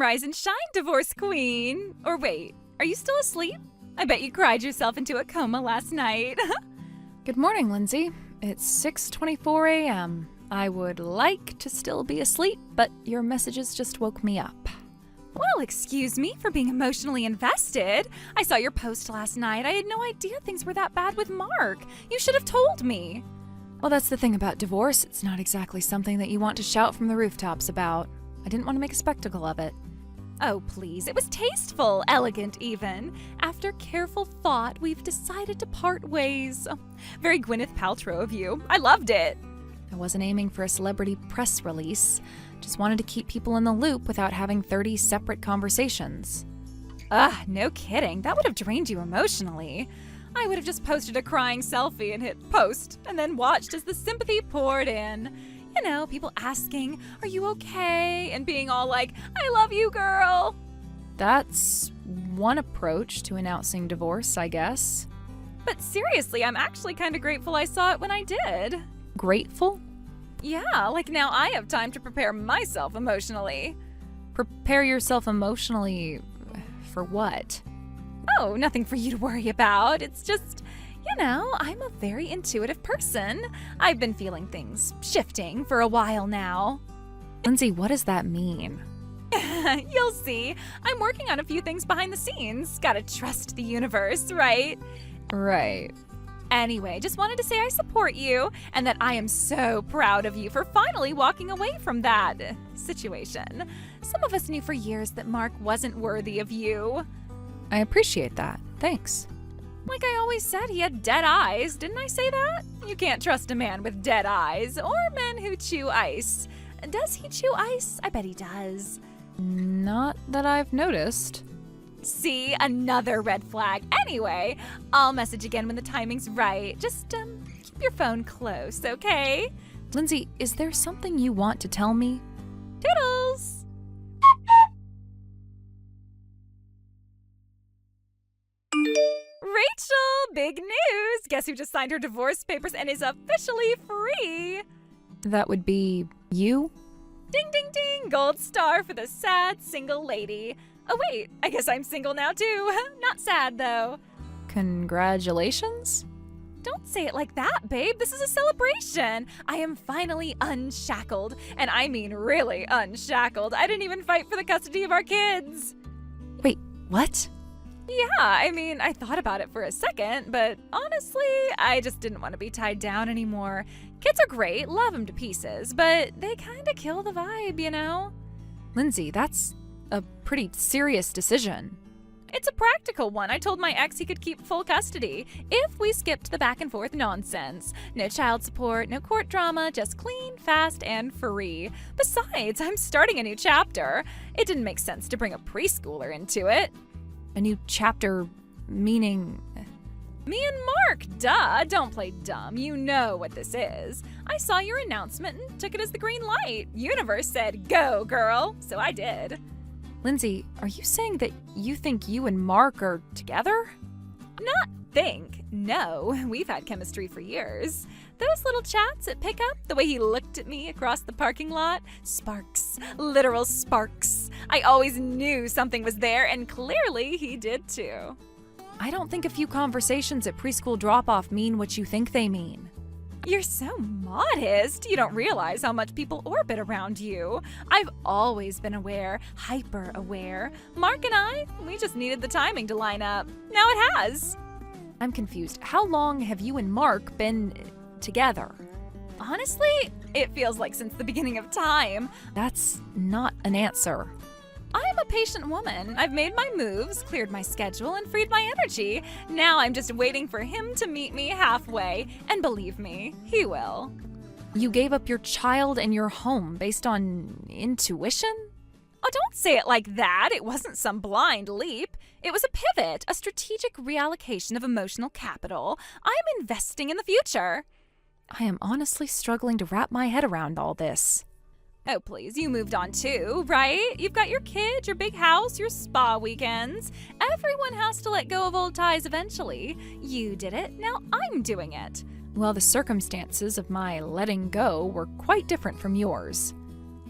Rise and shine, divorce queen. Or wait, are you still asleep? I bet you cried yourself into a coma last night. Good morning, Lindsay. It's 6:24 a.m. I would like to still be asleep, but your messages just woke me up. Well, excuse me for being emotionally invested. I saw your post last night. I had no idea things were that bad with Mark. You should have told me. Well, that's the thing about divorce. It's not exactly something that you want to shout from the rooftops about. I didn't want to make a spectacle of it. Oh, please. It was tasteful, elegant even. After careful thought, we've decided to part ways. Oh, very Gwyneth Paltrow of you. I loved it. I wasn't aiming for a celebrity press release. Just wanted to keep people in the loop without having 30 separate conversations. No kidding. That would have drained you emotionally. I would have just posted a crying selfie and hit post, and then watched as the sympathy poured in. You know, people asking, "Are you okay?" and being all like, "I love you, girl." That's one approach to announcing divorce, I guess. But seriously, I'm actually kind of grateful I saw it when I did. Grateful? Yeah, like now I have time to prepare myself emotionally. Prepare yourself emotionally for what? Oh, nothing for you to worry about. It's just, I'm a very intuitive person. I've been feeling things shifting for a while now. Lindsay, what does that mean? You'll see. I'm working on a few things behind the scenes. Gotta trust the universe, right? Right. Anyway, just wanted to say I support you and that I am so proud of you for finally walking away from that situation. Some of us knew for years that Mark wasn't worthy of you. I appreciate that. Thanks. Like I always said, he had dead eyes. Didn't I say that? You can't trust a man with dead eyes or men who chew ice. Does he chew ice? I bet he does. Not that I've noticed. See, another red flag. Anyway, I'll message again when the timing's right. Just keep your phone close, okay? Lindsay, is there something you want to tell me? Toodles! Rachel, big news! Guess who just signed her divorce papers and is officially free? That would be you? Ding, ding, ding! Gold star for the sad single lady. Oh wait, I guess I'm single now too. Not sad though. Congratulations? Don't say it like that, babe. This is a celebration. I am finally unshackled. And I mean really unshackled. I didn't even fight for the custody of our kids. Wait, what? Yeah, I thought about it for a second, but honestly, I just didn't want to be tied down anymore. Kids are great, love them to pieces, but they kind of kill the vibe, you know? Lindsay, that's a pretty serious decision. It's a practical one. I told my ex he could keep full custody if we skipped the back and forth nonsense. No child support, no court drama, just clean, fast, and free. Besides, I'm starting a new chapter. It didn't make sense to bring a preschooler into it. A new chapter, meaning? Me and Mark, duh. Don't play dumb. You know what this is. I saw your announcement and took it as the green light. Universe said, go, girl. So I did. Lindsay, are you saying that you think you and Mark are together? Not think. No, we've had chemistry for years. Those little chats at pickup, the way he looked at me across the parking lot, sparks, literal sparks. I always knew something was there, and clearly he did too. I don't think a few conversations at preschool drop-off mean what you think they mean. You're so modest. You don't realize how much people orbit around you. I've always been aware, hyper aware. Mark and we just needed the timing to line up. Now it has. I'm confused. How long have you and Mark been together? Honestly, it feels like since the beginning of time. That's not an answer. I'm a patient woman. I've made my moves, cleared my schedule, and freed my energy. Now I'm just waiting for him to meet me halfway. And believe me, he will. You gave up your child and your home based on intuition? Oh, don't say it like that. It wasn't some blind leap. It was a pivot, a strategic reallocation of emotional capital. I'm investing in the future. I am honestly struggling to wrap my head around all this. Oh, please, you moved on too, right? You've got your kids, your big house, your spa weekends. Everyone has to let go of old ties eventually. You did it, now I'm doing it. Well, the circumstances of my letting go were quite different from yours.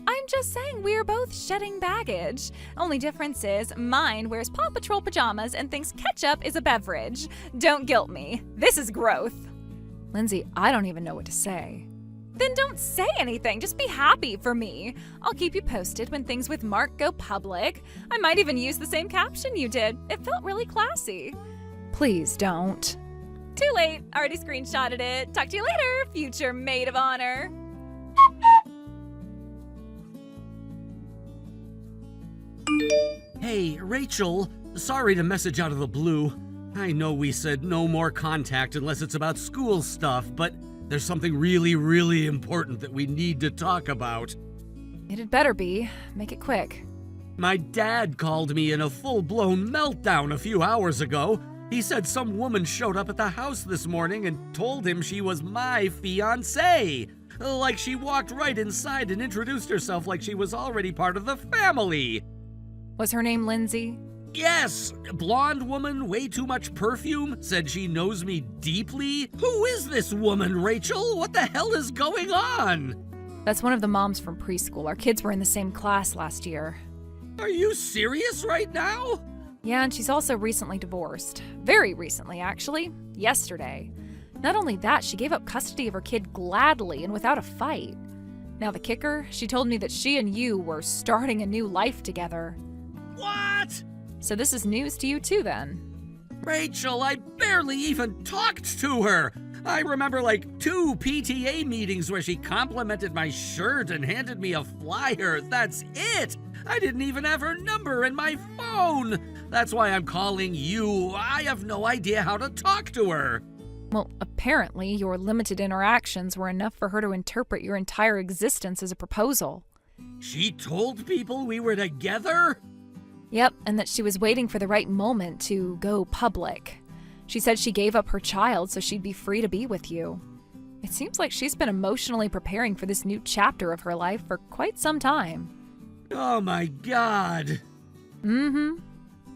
I'm just saying we're both shedding baggage. Only difference is mine wears Paw Patrol pajamas and thinks ketchup is a beverage. Don't guilt me. This is growth. Lindsay, I don't even know what to say. Then don't say anything. Just be happy for me. I'll keep you posted when things with Mark go public. I might even use the same caption you did. It felt really classy. Please don't. Too late. Already screenshotted it. Talk to you later, future maid of honor. Hey, Rachel. Sorry to message out of the blue. I know we said no more contact unless it's about school stuff, but there's something really, really important that we need to talk about. It'd better be. Make it quick. My dad called me in a full-blown meltdown a few hours ago. He said some woman showed up at the house this morning and told him she was my fiancée. Like she walked right inside and introduced herself like she was already part of the family. Was her name Lindsay? Yes, blonde woman, way too much perfume, said she knows me deeply. Who is this woman, Rachel? What the hell is going on? That's one of the moms from preschool. Our kids were in the same class last year. Are you serious right now? Yeah, and she's also recently divorced. Very recently, actually. Yesterday. Not only that, she gave up custody of her kid gladly and without a fight. Now the kicker, she told me that she and you were starting a new life together. What? So this is news to you too, then? Rachel, I barely even talked to her. I remember like 2 PTA meetings where she complimented my shirt and handed me a flyer. That's it. I didn't even have her number in my phone. That's why I'm calling you. I have no idea how to talk to her. Well, apparently your limited interactions were enough for her to interpret your entire existence as a proposal. She told people we were together? Yep, and that she was waiting for the right moment to go public. She said she gave up her child so she'd be free to be with you. It seems like she's been emotionally preparing for this new chapter of her life for quite some time. Oh my God. Mm-hmm.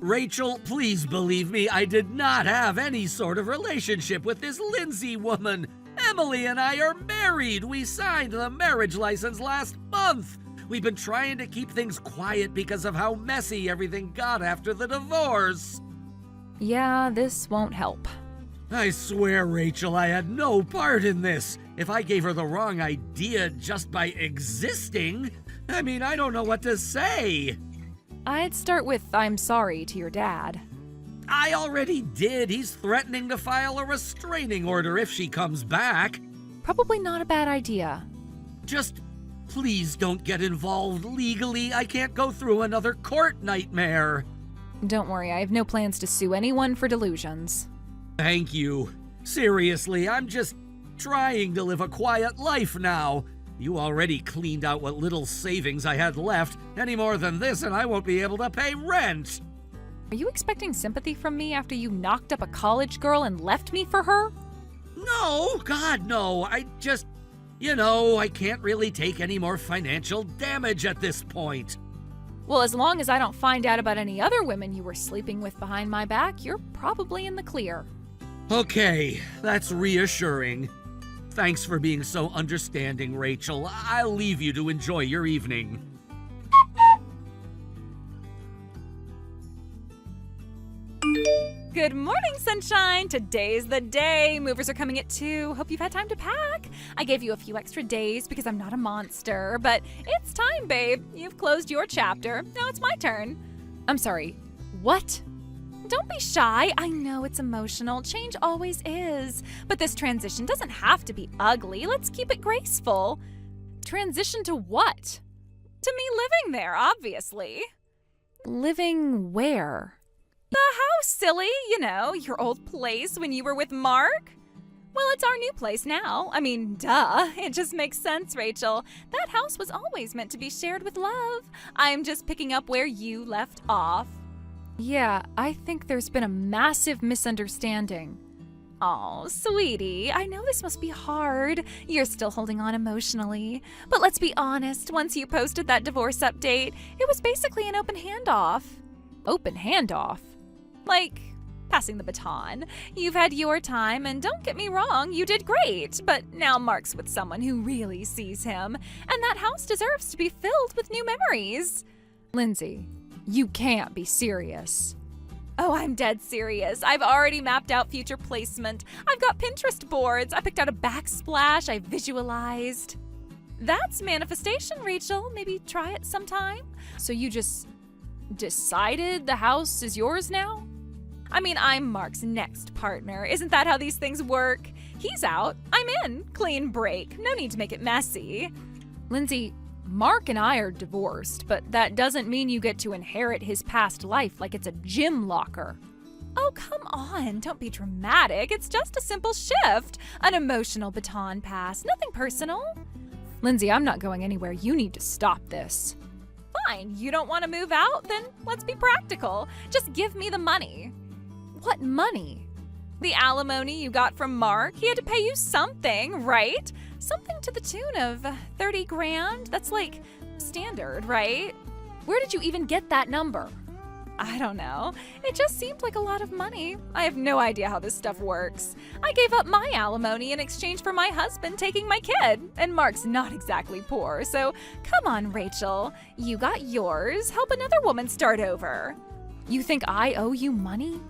Rachel, please believe me, I did not have any sort of relationship with this Lindsay woman. Emily and I are married. We signed the marriage license last month. We've been trying to keep things quiet because of how messy everything got after the divorce. Yeah, this won't help. I swear, Rachel, I had no part in this. If I gave her the wrong idea just by existing, I don't know what to say. I'd start with I'm sorry to your dad. I already did. He's threatening to file a restraining order if she comes back. Probably not a bad idea. Just please don't get involved legally. I can't go through another court nightmare. Don't worry, I have no plans to sue anyone for delusions. Thank you. Seriously, I'm just trying to live a quiet life now. You already cleaned out what little savings I had left. Any more than this and I won't be able to pay rent. Are you expecting sympathy from me after you knocked up a college girl and left me for her? No, God, no. I just, I can't really take any more financial damage at this point. Well, as long as I don't find out about any other women you were sleeping with behind my back, you're probably in the clear. Okay, that's reassuring. Thanks for being so understanding, Rachel. I'll leave you to enjoy your evening. Good morning, sunshine. Today's the day. Movers are coming at 2. Hope you've had time to pack. I gave you a few extra days because I'm not a monster, but it's time, babe. You've closed your chapter. Now it's my turn. I'm sorry, what? Don't be shy. I know it's emotional. Change always is. But this transition doesn't have to be ugly. Let's keep it graceful. Transition to what? To me living there, obviously. Living where? The house, silly. Your old place when you were with Mark. Well, it's our new place now. Duh. It just makes sense, Rachel. That house was always meant to be shared with love. I'm just picking up where you left off. Yeah, I think there's been a massive misunderstanding. Oh, sweetie, I know this must be hard. You're still holding on emotionally. But let's be honest, once you posted that divorce update, it was basically an open handoff. Open handoff? Like, passing the baton. You've had your time, and don't get me wrong, you did great. But now Mark's with someone who really sees him, and that house deserves to be filled with new memories. Lindsay, you can't be serious. Oh, I'm dead serious. I've already mapped out future placement. I've got Pinterest boards. I picked out a backsplash. I visualized. That's manifestation, Rachel. Maybe try it sometime. So you just decided the house is yours now? I mean, I'm Mark's next partner. Isn't that how these things work? He's out. I'm in. Clean break. No need to make it messy. Lindsay, Mark and I are divorced, but that doesn't mean you get to inherit his past life like it's a gym locker. Oh, come on. Don't be dramatic. It's just a simple shift. An emotional baton pass. Nothing personal. Lindsay, I'm not going anywhere. You need to stop this. Fine. You don't want to move out? Then let's be practical. Just give me the money. What money? The alimony you got from Mark. He had to pay you something, right? Something to the tune of 30 grand. That's like standard, right? Where did you even get that number? I don't know. It just seemed like a lot of money. I have no idea how this stuff works. I gave up my alimony in exchange for my husband taking my kid, and Mark's not exactly poor, so come on, Rachel. You got yours. Help another woman start over. You think I owe you money?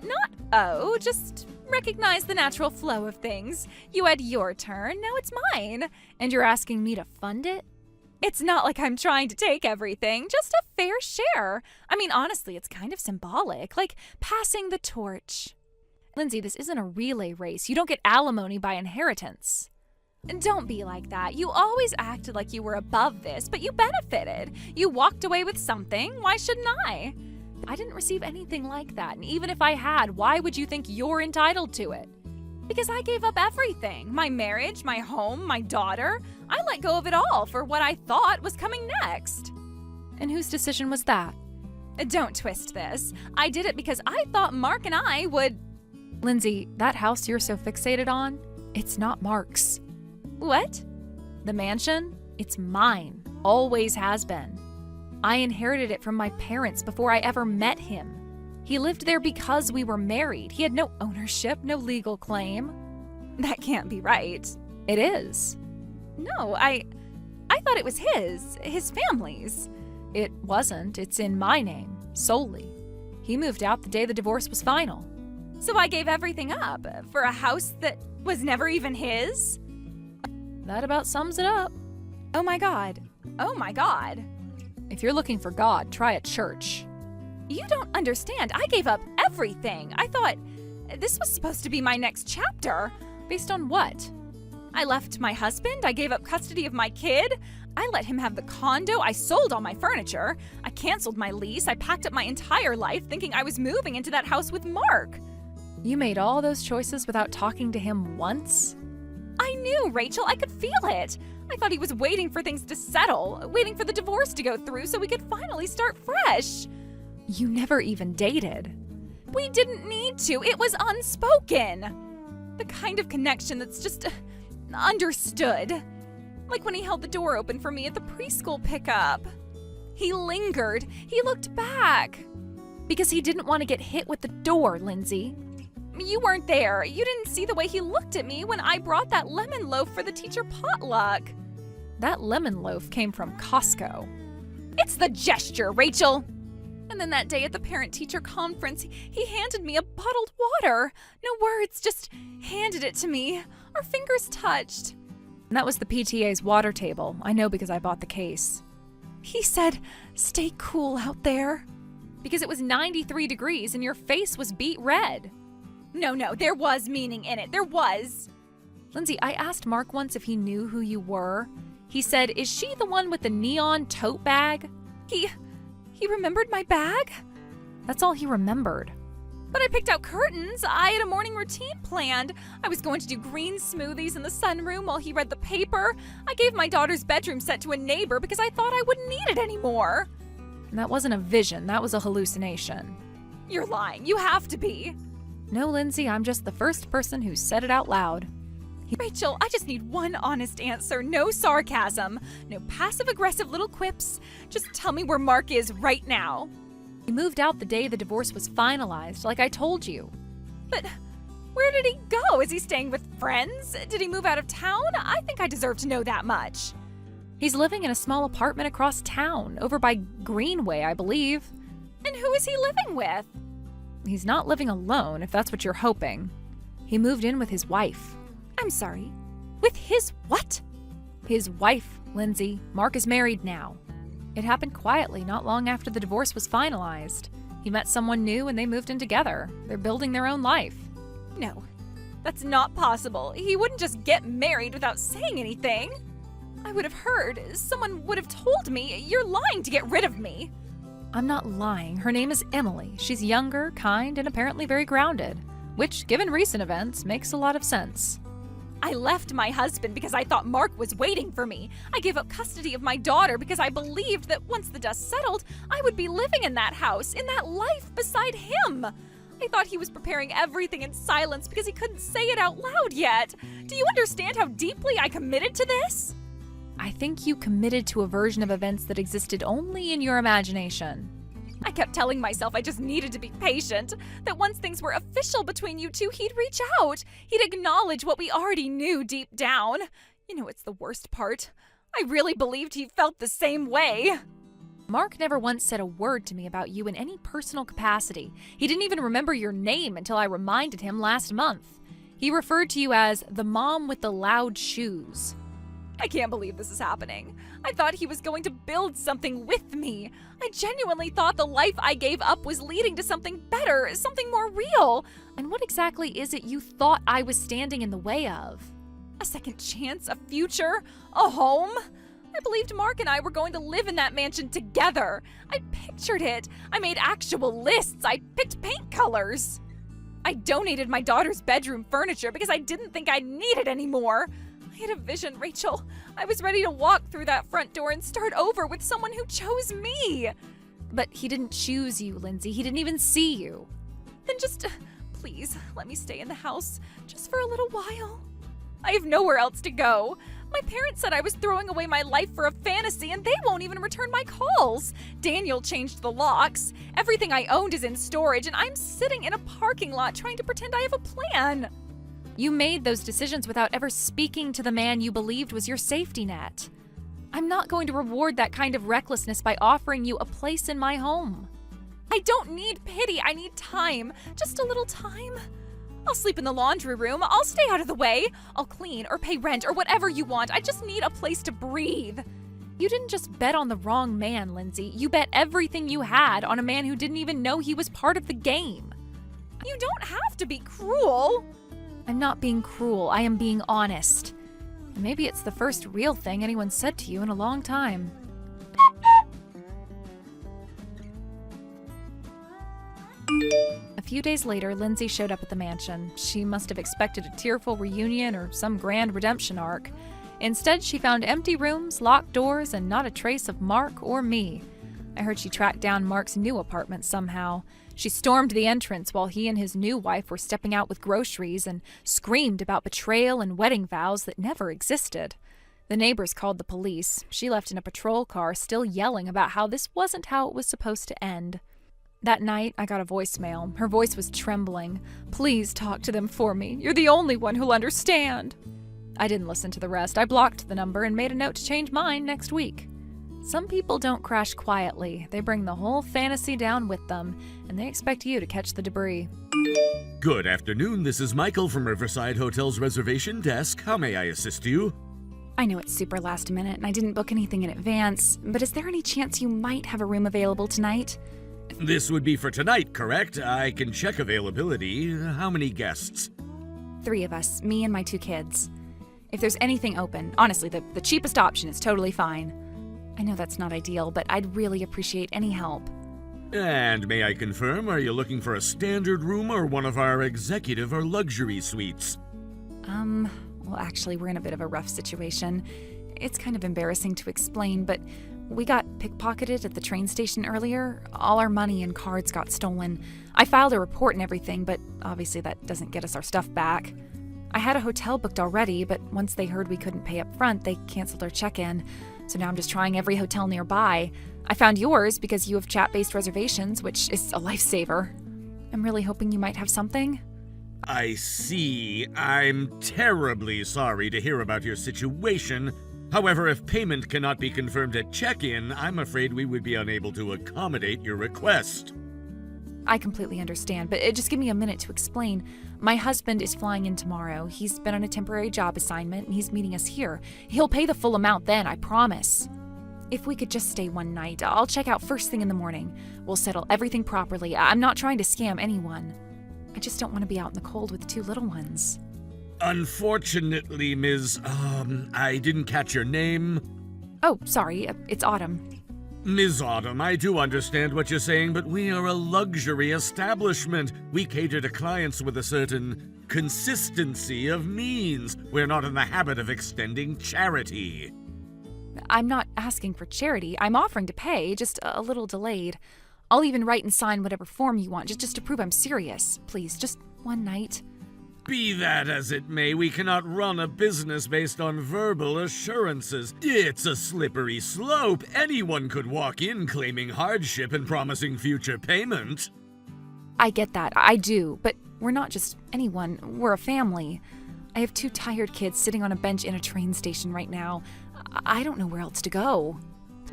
Not owe, just recognize the natural flow of things. You had your turn, now it's mine. And you're asking me to fund it? It's not like I'm trying to take everything, just a fair share. I mean, honestly, it's kind of symbolic, like passing the torch. Lindsay, this isn't a relay race. You don't get alimony by inheritance. Don't be like that. You always acted like you were above this, but you benefited. You walked away with something. Why shouldn't I? I didn't receive anything like that, and even if I had, why would you think you're entitled to it? Because I gave up everything. My marriage, my home, my daughter. I let go of it all for what I thought was coming next. And whose decision was that? Don't twist this. I did it because I thought Mark and I would... Lindsay, that house you're so fixated on, it's not Mark's. What? The mansion, it's mine. Always has been. I inherited it from my parents before I ever met him. He lived there because we were married. He had no ownership, no legal claim. That can't be right. It is. No, I thought it was his family's. It wasn't. It's in my name, solely. He moved out the day the divorce was final. So I gave everything up for a house that was never even his? That about sums it up. Oh my God. Oh my God. If you're looking for God, try a church. You don't understand. I gave up everything. I thought this was supposed to be my next chapter. Based on what? I left my husband. I gave up custody of my kid. I let him have the condo. I sold all my furniture. I canceled my lease. I packed up my entire life thinking I was moving into that house with Mark. You made all those choices without talking to him once? I knew, Rachel. I could feel it. I thought he was waiting for things to settle, waiting for the divorce to go through so we could finally start fresh. You never even dated. We didn't need to. It was unspoken. The kind of connection that's just understood. Like when he held the door open for me at the preschool pickup. He lingered. He looked back. Because he didn't want to get hit with the door, Lindsay. You weren't there. You didn't see the way he looked at me when I brought that lemon loaf for the teacher potluck. That lemon loaf came from Costco. It's the gesture, Rachel. And then that day at the parent-teacher conference, he handed me a bottled water. No words, just handed it to me. Our fingers touched. And that was the PTA's water table. I know because I bought the case. He said, "Stay cool out there." Because it was 93 degrees and your face was beet red. No, there was meaning in it. There was. Lindsay, I asked Mark once if he knew who you were. He said, "Is she the one with the neon tote bag?" He remembered my bag? That's all he remembered. But I picked out curtains. I had a morning routine planned. I was going to do green smoothies in the sunroom while he read the paper. I gave my daughter's bedroom set to a neighbor because I thought I wouldn't need it anymore. And that wasn't a vision. That was a hallucination. You're lying. You have to be. No, Lindsay, I'm just the first person who said it out loud. Rachel, I just need one honest answer. No sarcasm. No passive-aggressive little quips. Just tell me where Mark is right now. He moved out the day the divorce was finalized, like I told you. But where did he go? Is he staying with friends? Did he move out of town? I think I deserve to know that much. He's living in a small apartment across town, over by Greenway, I believe. And who is he living with? He's not living alone, if that's what you're hoping. He moved in with his wife. I'm sorry. With his what? His wife, Lindsay. Mark is married now. It happened quietly not long after the divorce was finalized. He met someone new and they moved in together. They're building their own life. No, that's not possible. He wouldn't just get married without saying anything. I would have heard. Someone would have told me. You're lying to get rid of me. I'm not lying. Her name is Emily. She's younger, kind, and apparently very grounded, which, given recent events, makes a lot of sense. I left my husband because I thought Mark was waiting for me. I gave up custody of my daughter because I believed that once the dust settled, I would be living in that house, in that life beside him. I thought he was preparing everything in silence because he couldn't say it out loud yet. Do you understand how deeply I committed to this? I think you committed to a version of events that existed only in your imagination. I kept telling myself I just needed to be patient, that once things were official between you two, he'd reach out. He'd acknowledge what we already knew deep down. You know, it's the worst part. I really believed he felt the same way. Mark never once said a word to me about you in any personal capacity. He didn't even remember your name until I reminded him last month. He referred to you as the mom with the loud shoes. I can't believe this is happening. I thought he was going to build something with me. I genuinely thought the life I gave up was leading to something better, something more real. And what exactly is it you thought I was standing in the way of? A second chance, a future, a home. I believed Mark and I were going to live in that mansion together. I pictured it. I made actual lists. I picked paint colors. I donated my daughter's bedroom furniture because I didn't think I'd need it anymore. I had a vision, Rachel. I was ready to walk through that front door and start over with someone who chose me. But he didn't choose you, Lindsay. He didn't even see you. Then just, please, let me stay in the house, just for a little while. I have nowhere else to go. My parents said I was throwing away my life for a fantasy, and they won't even return my calls. Daniel changed the locks. Everything I owned is in storage, and I'm sitting in a parking lot trying to pretend I have a plan. You made those decisions without ever speaking to the man you believed was your safety net. I'm not going to reward that kind of recklessness by offering you a place in my home. I don't need pity. I need time. Just a little time. I'll sleep in the laundry room. I'll stay out of the way. I'll clean or pay rent or whatever you want. I just need a place to breathe. You didn't just bet on the wrong man, Lindsay. You bet everything you had on a man who didn't even know he was part of the game. You don't have to be cruel. I'm not being cruel. I am being honest. Maybe it's the first real thing anyone said to you in a long time. A few days later, Lindsay showed up at the mansion. She must have expected a tearful reunion or some grand redemption arc. Instead, she found empty rooms, locked doors, and not a trace of Mark or me. I heard she tracked down Mark's new apartment somehow. She stormed the entrance while he and his new wife were stepping out with groceries and screamed about betrayal and wedding vows that never existed. The neighbors called the police. She left in a patrol car, still yelling about how this wasn't how it was supposed to end. That night, I got a voicemail. Her voice was trembling. "Please talk to them for me. You're the only one who'll understand." I didn't listen to the rest. I blocked the number and made a note to change mine next week. Some people don't crash quietly. They bring the whole fantasy down with them, and they expect you to catch the debris. Good afternoon, this is Michael from Riverside Hotel's reservation desk. How may I assist you? I know it's super last minute and I didn't book anything in advance, but is there any chance you might have a room available tonight? This would be for tonight, correct? I can check availability. How many guests? 3 of us, me and my 2 kids. If there's anything open, honestly, the cheapest option is totally fine. I know that's not ideal, but I'd really appreciate any help. And may I confirm, are you looking for a standard room or one of our executive or luxury suites? Well, actually, we're in a bit of a rough situation. It's kind of embarrassing to explain, but we got pickpocketed at the train station earlier. All our money and cards got stolen. I filed a report and everything, but obviously that doesn't get us our stuff back. I had a hotel booked already, but once they heard we couldn't pay up front, they canceled our check-in. so now I'm just trying every hotel nearby. I found yours because you have chat-based reservations, which is a lifesaver. I'm really hoping you might have something. I see. I'm terribly sorry to hear about your situation. However, if payment cannot be confirmed at check-in, I'm afraid we would be unable to accommodate your request. I completely understand, but just give me a minute to explain. My husband is flying in tomorrow. He's been on a temporary job assignment, and he's meeting us here. He'll pay the full amount then, I promise. If we could just stay one night, I'll check out first thing in the morning. We'll settle everything properly. I'm not trying to scam anyone. I just don't want to be out in the cold with 2 little ones. Unfortunately, I didn't catch your name. Oh, sorry, it's Autumn. Ms. Autumn, I do understand what you're saying, but we are a luxury establishment. We cater to clients with a certain consistency of means. We're not in the habit of extending charity. I'm not asking for charity. I'm offering to pay, just a little delayed. I'll even write and sign whatever form you want, just to prove I'm serious. Please, just one night. Be that as it may, we cannot run a business based on verbal assurances. It's a slippery slope. Anyone could walk in claiming hardship and promising future payment. I get that, I do, but we're not just anyone, we're a family. I have 2 tired kids sitting on a bench in a train station right now. I don't know where else to go.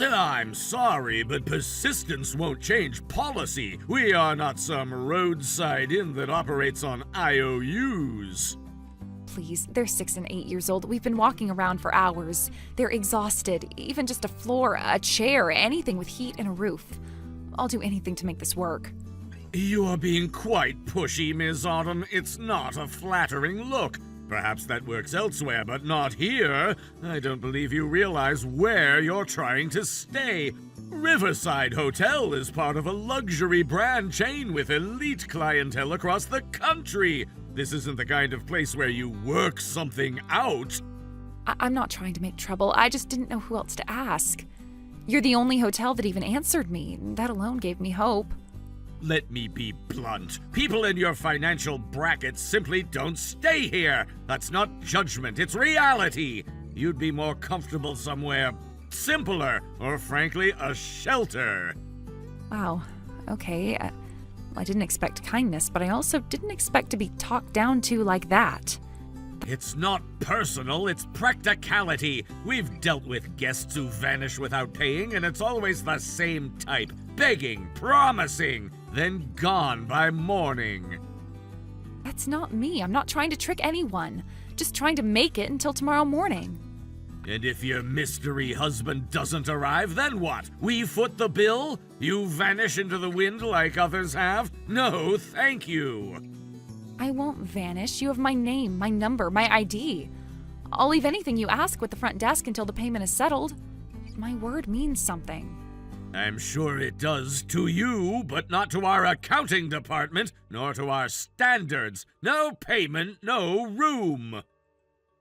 I'm sorry, but persistence won't change policy. We are not some roadside inn that operates on IOUs. Please, they're 6 and 8 years old. We've been walking around for hours. They're exhausted. Even just a floor, a chair, anything with heat and a roof. I'll do anything to make this work. You are being quite pushy, Ms. Autumn. It's not a flattering look. Perhaps that works elsewhere, but not here. I don't believe you realize where you're trying to stay. Riverside Hotel is part of a luxury brand chain with elite clientele across the country. This isn't the kind of place where you work something out. I'm not trying to make trouble. I just didn't know who else to ask. You're the only hotel that even answered me. That alone gave me hope. Let me be blunt. People in your financial bracket simply don't stay here. That's not judgment, it's reality. You'd be more comfortable somewhere simpler, or frankly, a shelter. Wow, okay. I didn't expect kindness, but I also didn't expect to be talked down to like that. It's not personal, it's practicality. We've dealt with guests who vanish without paying, and it's always the same type. Begging, promising, then gone by morning. That's not me. I'm not trying to trick anyone. Just trying to make it until tomorrow morning. And if your mystery husband doesn't arrive, then what? We foot the bill? You vanish into the wind like others have? No, thank you. I won't vanish. You have my name, my number, my ID. I'll leave anything you ask with the front desk until the payment is settled. My word means something. I'm sure it does to you, but not to our accounting department, nor to our standards. No payment, no room.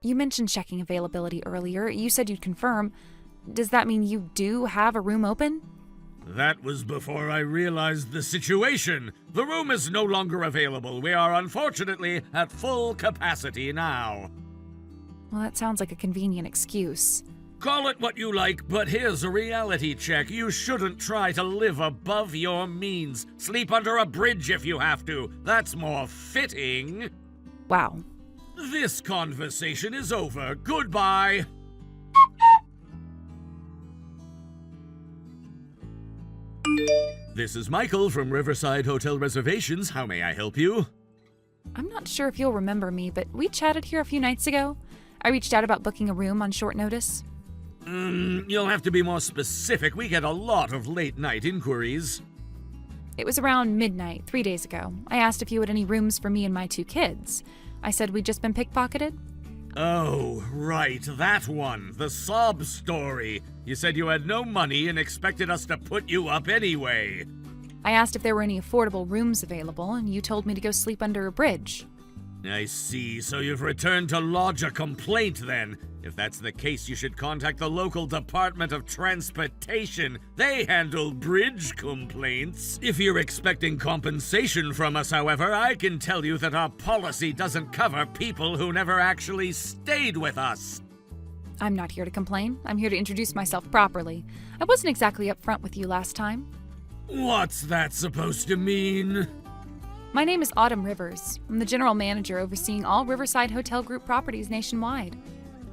You mentioned checking availability earlier. You said you'd confirm. Does that mean you do have a room open? That was before I realized the situation. The room is no longer available. We are unfortunately at full capacity now. Well, that sounds like a convenient excuse. Call it what you like, but here's a reality check. You shouldn't try to live above your means. Sleep under a bridge if you have to. That's more fitting. Wow. This conversation is over. Goodbye. This is Michael from Riverside Hotel Reservations. How may I help you? I'm not sure if you'll remember me, but we chatted here a few nights ago. I reached out about booking a room on short notice. You'll have to be more specific. We get a lot of late-night inquiries. It was around midnight, 3 days ago. I asked if you had any rooms for me and my 2 kids. I said we'd just been pickpocketed. Oh, right, that one. The sob story. You said you had no money and expected us to put you up anyway. I asked if there were any affordable rooms available, and you told me to go sleep under a bridge. I see, so you've returned to lodge a complaint then. If that's the case, you should contact the local Department of Transportation. They handle bridge complaints. If you're expecting compensation from us, however, I can tell you that our policy doesn't cover people who never actually stayed with us. I'm not here to complain. I'm here to introduce myself properly. I wasn't exactly upfront with you last time. What's that supposed to mean? My name is Autumn Rivers. I'm the general manager overseeing all Riverside Hotel Group properties nationwide.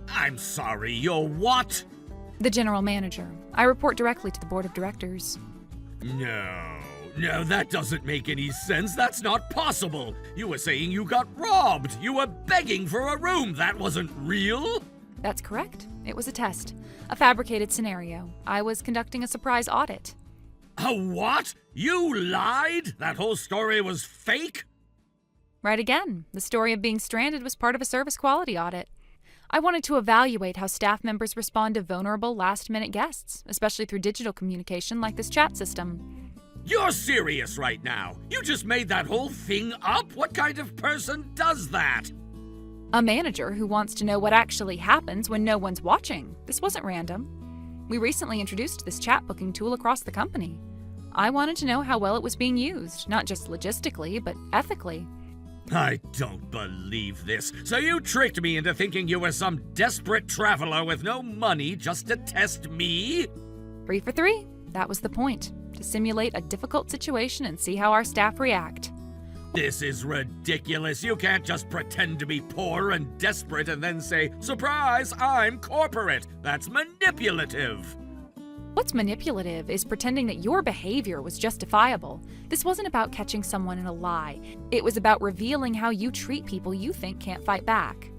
I'm sorry, you're what? The general manager. I report directly to the board of directors. No, that doesn't make any sense. That's not possible. You were saying you got robbed. You were begging for a room. That wasn't real. That's correct. It was a test. A fabricated scenario. I was conducting a surprise audit. A what? You lied? That whole story was fake? Right again. The story of being stranded was part of a service quality audit. I wanted to evaluate how staff members respond to vulnerable last-minute guests, especially through digital communication like this chat system. You're serious right now. You just made that whole thing up? What kind of person does that? A manager who wants to know what actually happens when no one's watching. This wasn't random. We recently introduced this chat booking tool across the company. I wanted to know how well it was being used, not just logistically, but ethically. I don't believe this. So you tricked me into thinking you were some desperate traveler with no money just to test me? 3 for 3. That was the point. To simulate a difficult situation and see how our staff react. This is ridiculous. You can't just pretend to be poor and desperate and then say, "Surprise, I'm corporate." That's manipulative. What's manipulative is pretending that your behavior was justifiable. This wasn't about catching someone in a lie. It was about revealing how you treat people you think can't fight back.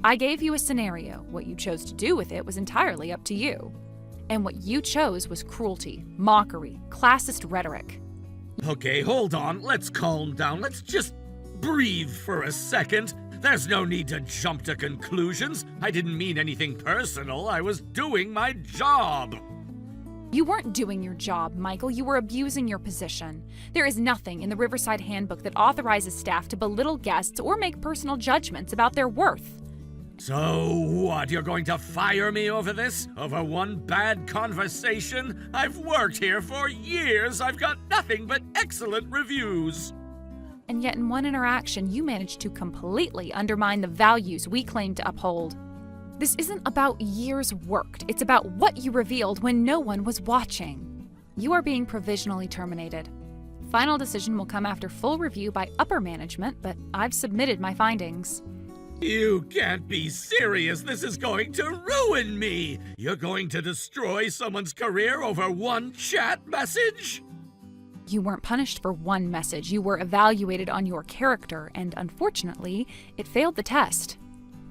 I gave you a scenario. What you chose to do with it was entirely up to you. And what you chose was cruelty, mockery, classist rhetoric. Okay, hold on. Let's calm down. Let's just breathe for a second. There's no need to jump to conclusions. I didn't mean anything personal. I was doing my job. You weren't doing your job, Michael. You were abusing your position. There is nothing in the Riverside Handbook that authorizes staff to belittle guests or make personal judgments about their worth. So what, you're going to fire me over this? Over one bad conversation? I've worked here for years. I've got nothing but excellent reviews. And yet in one interaction, you managed to completely undermine the values we claim to uphold. This isn't about years worked. It's about what you revealed when no one was watching. You are being provisionally terminated. Final decision will come after full review by upper management, but I've submitted my findings. You can't be serious. This is going to ruin me. You're going to destroy someone's career over one chat message? You weren't punished for one message. You were evaluated on your character, and unfortunately, it failed the test.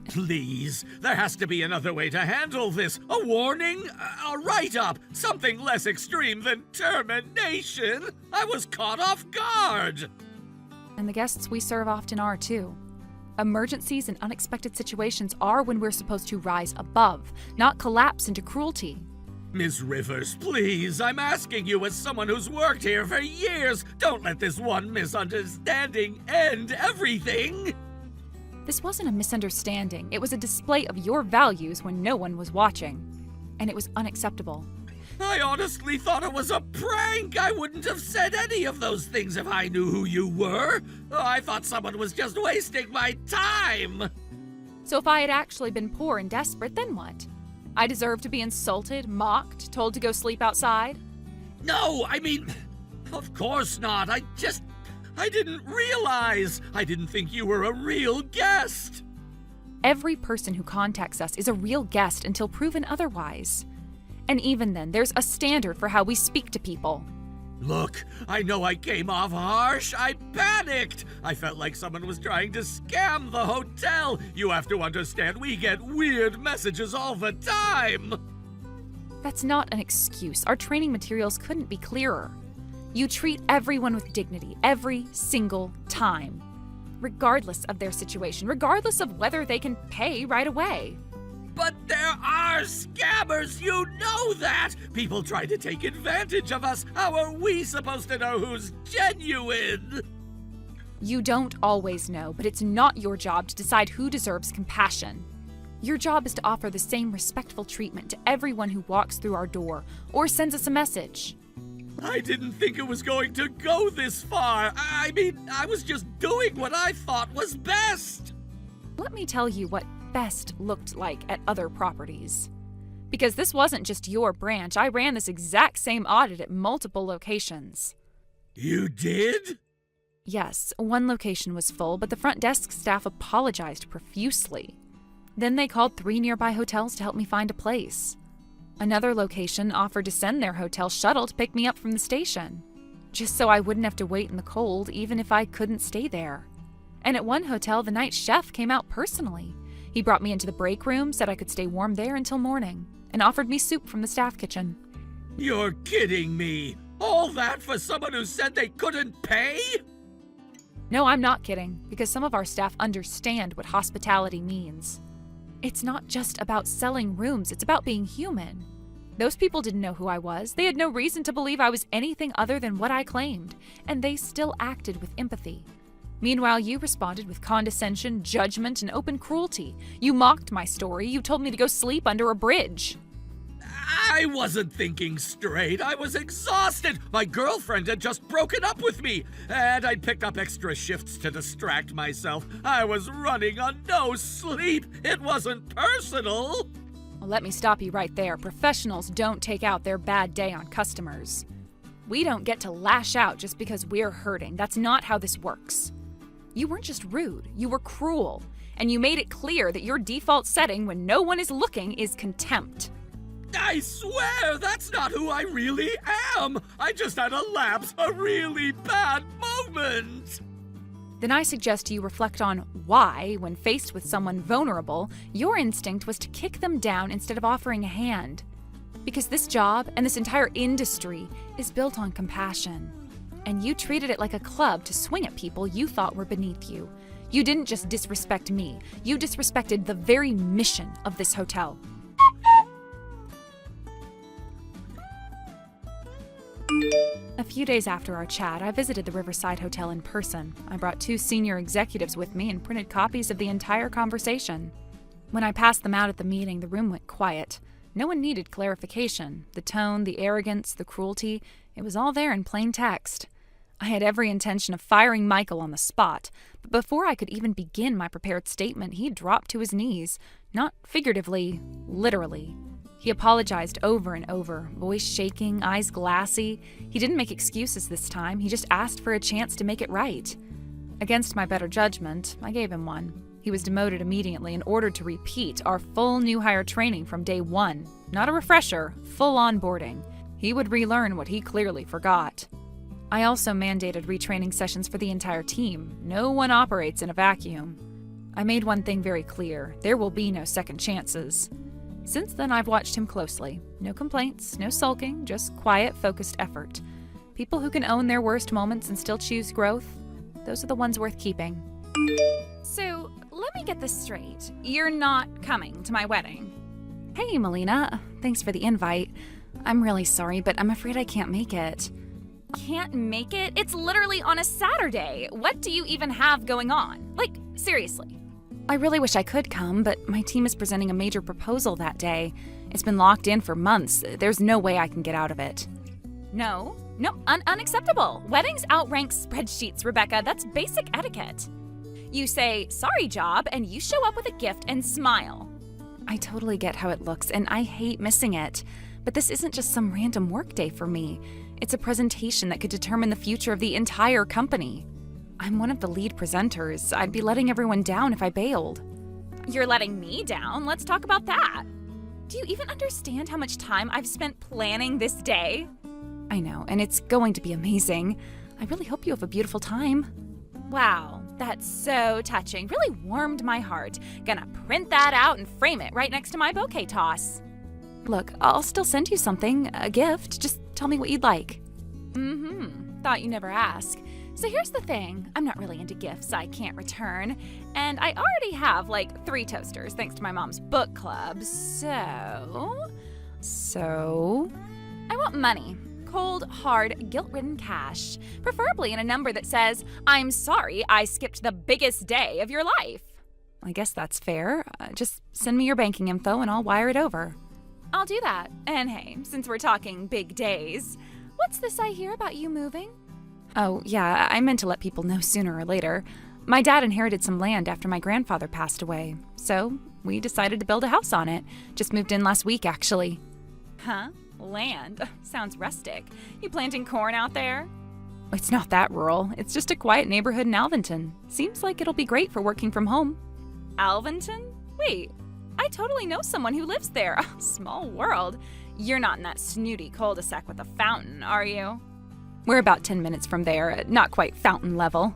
Please, there has to be another way to handle this. A warning? A write-up? Something less extreme than termination? I was caught off guard. And the guests we serve often are, too. Emergencies and unexpected situations are when we're supposed to rise above, not collapse into cruelty. Miss Rivers, please, I'm asking you as someone who's worked here for years, don't let this one misunderstanding end everything. This wasn't a misunderstanding. It was a display of your values when no one was watching. And it was unacceptable. I honestly thought it was a prank. I wouldn't have said any of those things if I knew who you were. I thought someone was just wasting my time. So if I had actually been poor and desperate, then what? I deserve to be insulted, mocked, told to go sleep outside? No, I mean, of course not. I didn't realize. I didn't think you were a real guest. Every person who contacts us is a real guest until proven otherwise. And even then, there's a standard for how we speak to people. Look, I know I came off harsh. I panicked. I felt like someone was trying to scam the hotel. You have to understand, we get weird messages all the time. That's not an excuse. Our training materials couldn't be clearer. You treat everyone with dignity every single time, regardless of their situation, regardless of whether they can pay right away. But there are scammers, you know that! People try to take advantage of us. How are we supposed to know who's genuine? You don't always know, but it's not your job to decide who deserves compassion. Your job is to offer the same respectful treatment to everyone who walks through our door or sends us a message. I didn't think it was going to go this far. I mean, I was just doing what I thought was best. Let me tell you what best looked like at other properties. Because this wasn't just your branch, I ran this exact same audit at multiple locations. You did? Yes, one location was full, but the front desk staff apologized profusely. Then they called 3 nearby hotels to help me find a place. Another location offered to send their hotel shuttle to pick me up from the station, just so I wouldn't have to wait in the cold even if I couldn't stay there. And at one hotel, the night chef came out personally. He brought me into the break room, said I could stay warm there until morning, and offered me soup from the staff kitchen. You're kidding me! All that for someone who said they couldn't pay? No, I'm not kidding, because some of our staff understand what hospitality means. It's not just about selling rooms, it's about being human. Those people didn't know who I was. They had no reason to believe I was anything other than what I claimed, and they still acted with empathy. Meanwhile, you responded with condescension, judgment, and open cruelty. You mocked my story. You told me to go sleep under a bridge. I wasn't thinking straight. I was exhausted. My girlfriend had just broken up with me, and I'd picked up extra shifts to distract myself. I was running on no sleep. It wasn't personal. Well, let me stop you right there. Professionals don't take out their bad day on customers. We don't get to lash out just because we're hurting. That's not how this works. You weren't just rude, you were cruel, and you made it clear that your default setting when no one is looking is contempt. I swear that's not who I really am. I just had a lapse, a really bad moment. Then I suggest you reflect on why, when faced with someone vulnerable, your instinct was to kick them down instead of offering a hand. Because this job and this entire industry is built on compassion. And you treated it like a club to swing at people you thought were beneath you. You didn't just disrespect me, you disrespected the very mission of this hotel. A few days after our chat, I visited the Riverside Hotel in person. I brought 2 senior executives with me and printed copies of the entire conversation. When I passed them out at the meeting, the room went quiet. No one needed clarification. The tone, the arrogance, the cruelty, it was all there in plain text. I had every intention of firing Michael on the spot, but before I could even begin my prepared statement, he dropped to his knees, not figuratively, literally. He apologized over and over, voice shaking, eyes glassy. He didn't make excuses this time, he just asked for a chance to make it right. Against my better judgment, I gave him one. He was demoted immediately and ordered to repeat our full new hire training from day 1. Not a refresher, full onboarding. He would relearn what he clearly forgot. I also mandated retraining sessions for the entire team. No one operates in a vacuum. I made one thing very clear. There will be no second chances. Since then, I've watched him closely. No complaints, no sulking, just quiet, focused effort. People who can own their worst moments and still choose growth, those are the ones worth keeping. So, let me get this straight. You're not coming to my wedding. Hey, Melina. Thanks for the invite. I'm really sorry, but I'm afraid I can't make it. Can't make it? It's literally on a Saturday. What do you even have going on? Like, seriously. I really wish I could come, but my team is presenting a major proposal that day. It's been locked in for months. There's no way I can get out of it. No, unacceptable. Weddings outrank spreadsheets, Rebecca. That's basic etiquette. You say, sorry, job, and you show up with a gift and smile. I totally get how it looks, and I hate missing it. But this isn't just some random workday for me. It's a presentation that could determine the future of the entire company. I'm one of the lead presenters. I'd be letting everyone down if I bailed. You're letting me down? Let's talk about that. Do you even understand how much time I've spent planning this day? I know, and it's going to be amazing. I really hope you have a beautiful time. Wow, that's so touching. Really warmed my heart. Gonna print that out and frame it right next to my bouquet toss. Look, I'll still send you something, a gift. Just tell me what you'd like. Thought you never ask. So here's the thing. I'm not really into gifts I can't return. And I already have like 3 toasters thanks to my mom's book club. So, I want money. Cold, hard, guilt-ridden cash. Preferably in a number that says, I'm sorry I skipped the biggest day of your life. I guess that's fair. Just send me your banking info and I'll wire it over. I'll do that. And hey, since we're talking big days, what's this I hear about you moving? Oh, yeah, I meant to let people know sooner or later. My dad inherited some land after my grandfather passed away, so we decided to build a house on it. Just moved in last week, actually. Huh? Land? Sounds rustic. You planting corn out there? It's not that rural. It's just a quiet neighborhood in Alvinton. Seems like it'll be great for working from home. Alvinton? Wait, I totally know someone who lives there. Small world. You're not in that snooty cul-de-sac with a fountain, are you? We're about 10 minutes from there, not quite fountain level.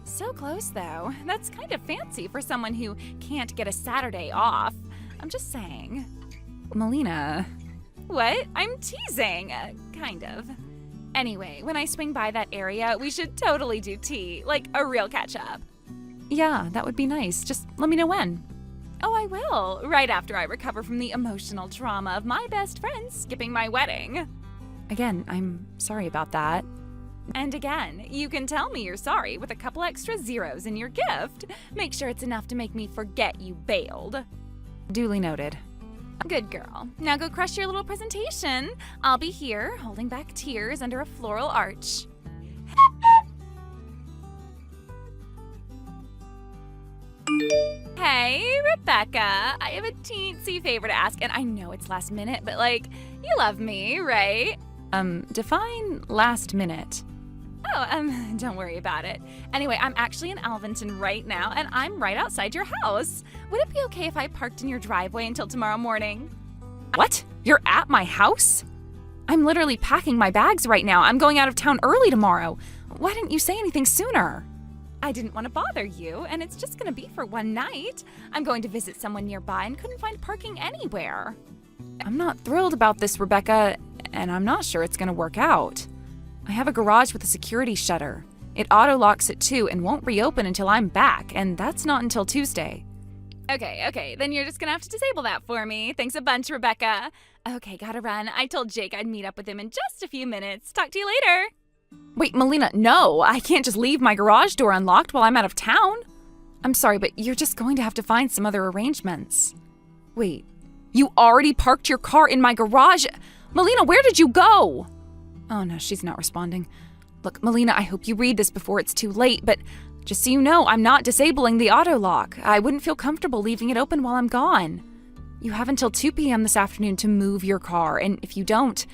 So close, though. That's kind of fancy for someone who can't get a Saturday off. I'm just saying. Melina. What? I'm teasing. Kind of. Anyway, when I swing by that area, we should totally do tea, like a real catch-up. Yeah, that would be nice. Just let me know when. Oh, I will, right after I recover from the emotional trauma of my best friend skipping my wedding. Again, I'm sorry about that. And again, you can tell me you're sorry with a couple extra zeros in your gift. Make sure it's enough to make me forget you bailed. Duly noted. Good girl. Now go crush your little presentation. I'll be here, holding back tears under a floral arch. Hey, Rebecca. I have a teensy favor to ask, and I know it's last minute, but you love me, right? Define last minute. Oh, don't worry about it. Anyway, I'm actually in Alvinton right now, and I'm right outside your house. Would it be okay if I parked in your driveway until tomorrow morning? What? You're at my house? I'm literally packing my bags right now. I'm going out of town early tomorrow. Why didn't you say anything sooner? I didn't want to bother you, and it's just gonna be for one night. I'm going to visit someone nearby and couldn't find parking anywhere. I'm not thrilled about this, Rebecca, and I'm not sure it's gonna work out. I have a garage with a security shutter. It auto-locks at 2 and won't reopen until I'm back, and that's not until Tuesday. Okay, then you're just gonna have to disable that for me. Thanks a bunch, Rebecca. Okay, gotta run. I told Jake I'd meet up with him in just a few minutes. Talk to you later. Wait, Melina, no! I can't just leave my garage door unlocked while I'm out of town! I'm sorry, but you're just going to have to find some other arrangements. Wait, you already parked your car in my garage? Melina, where did you go? Oh no, she's not responding. Look, Melina, I hope you read this before it's too late, but just so you know, I'm not disabling the auto lock. I wouldn't feel comfortable leaving it open while I'm gone. You have until 2 p.m. this afternoon to move your car, and if you don't,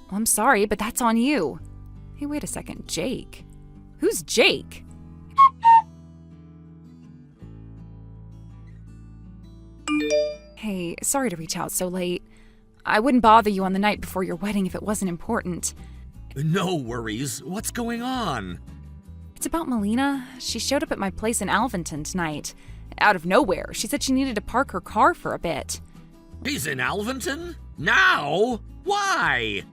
well, I'm sorry, but that's on you. Hey, wait a second, Jake? Who's Jake? Hey, sorry to reach out so late. I wouldn't bother you on the night before your wedding if it wasn't important. No worries. What's going on? It's about Melina. She showed up at my place in Alvinton tonight. Out of nowhere, she said she needed to park her car for a bit. He's in Alvinton? Now? Why?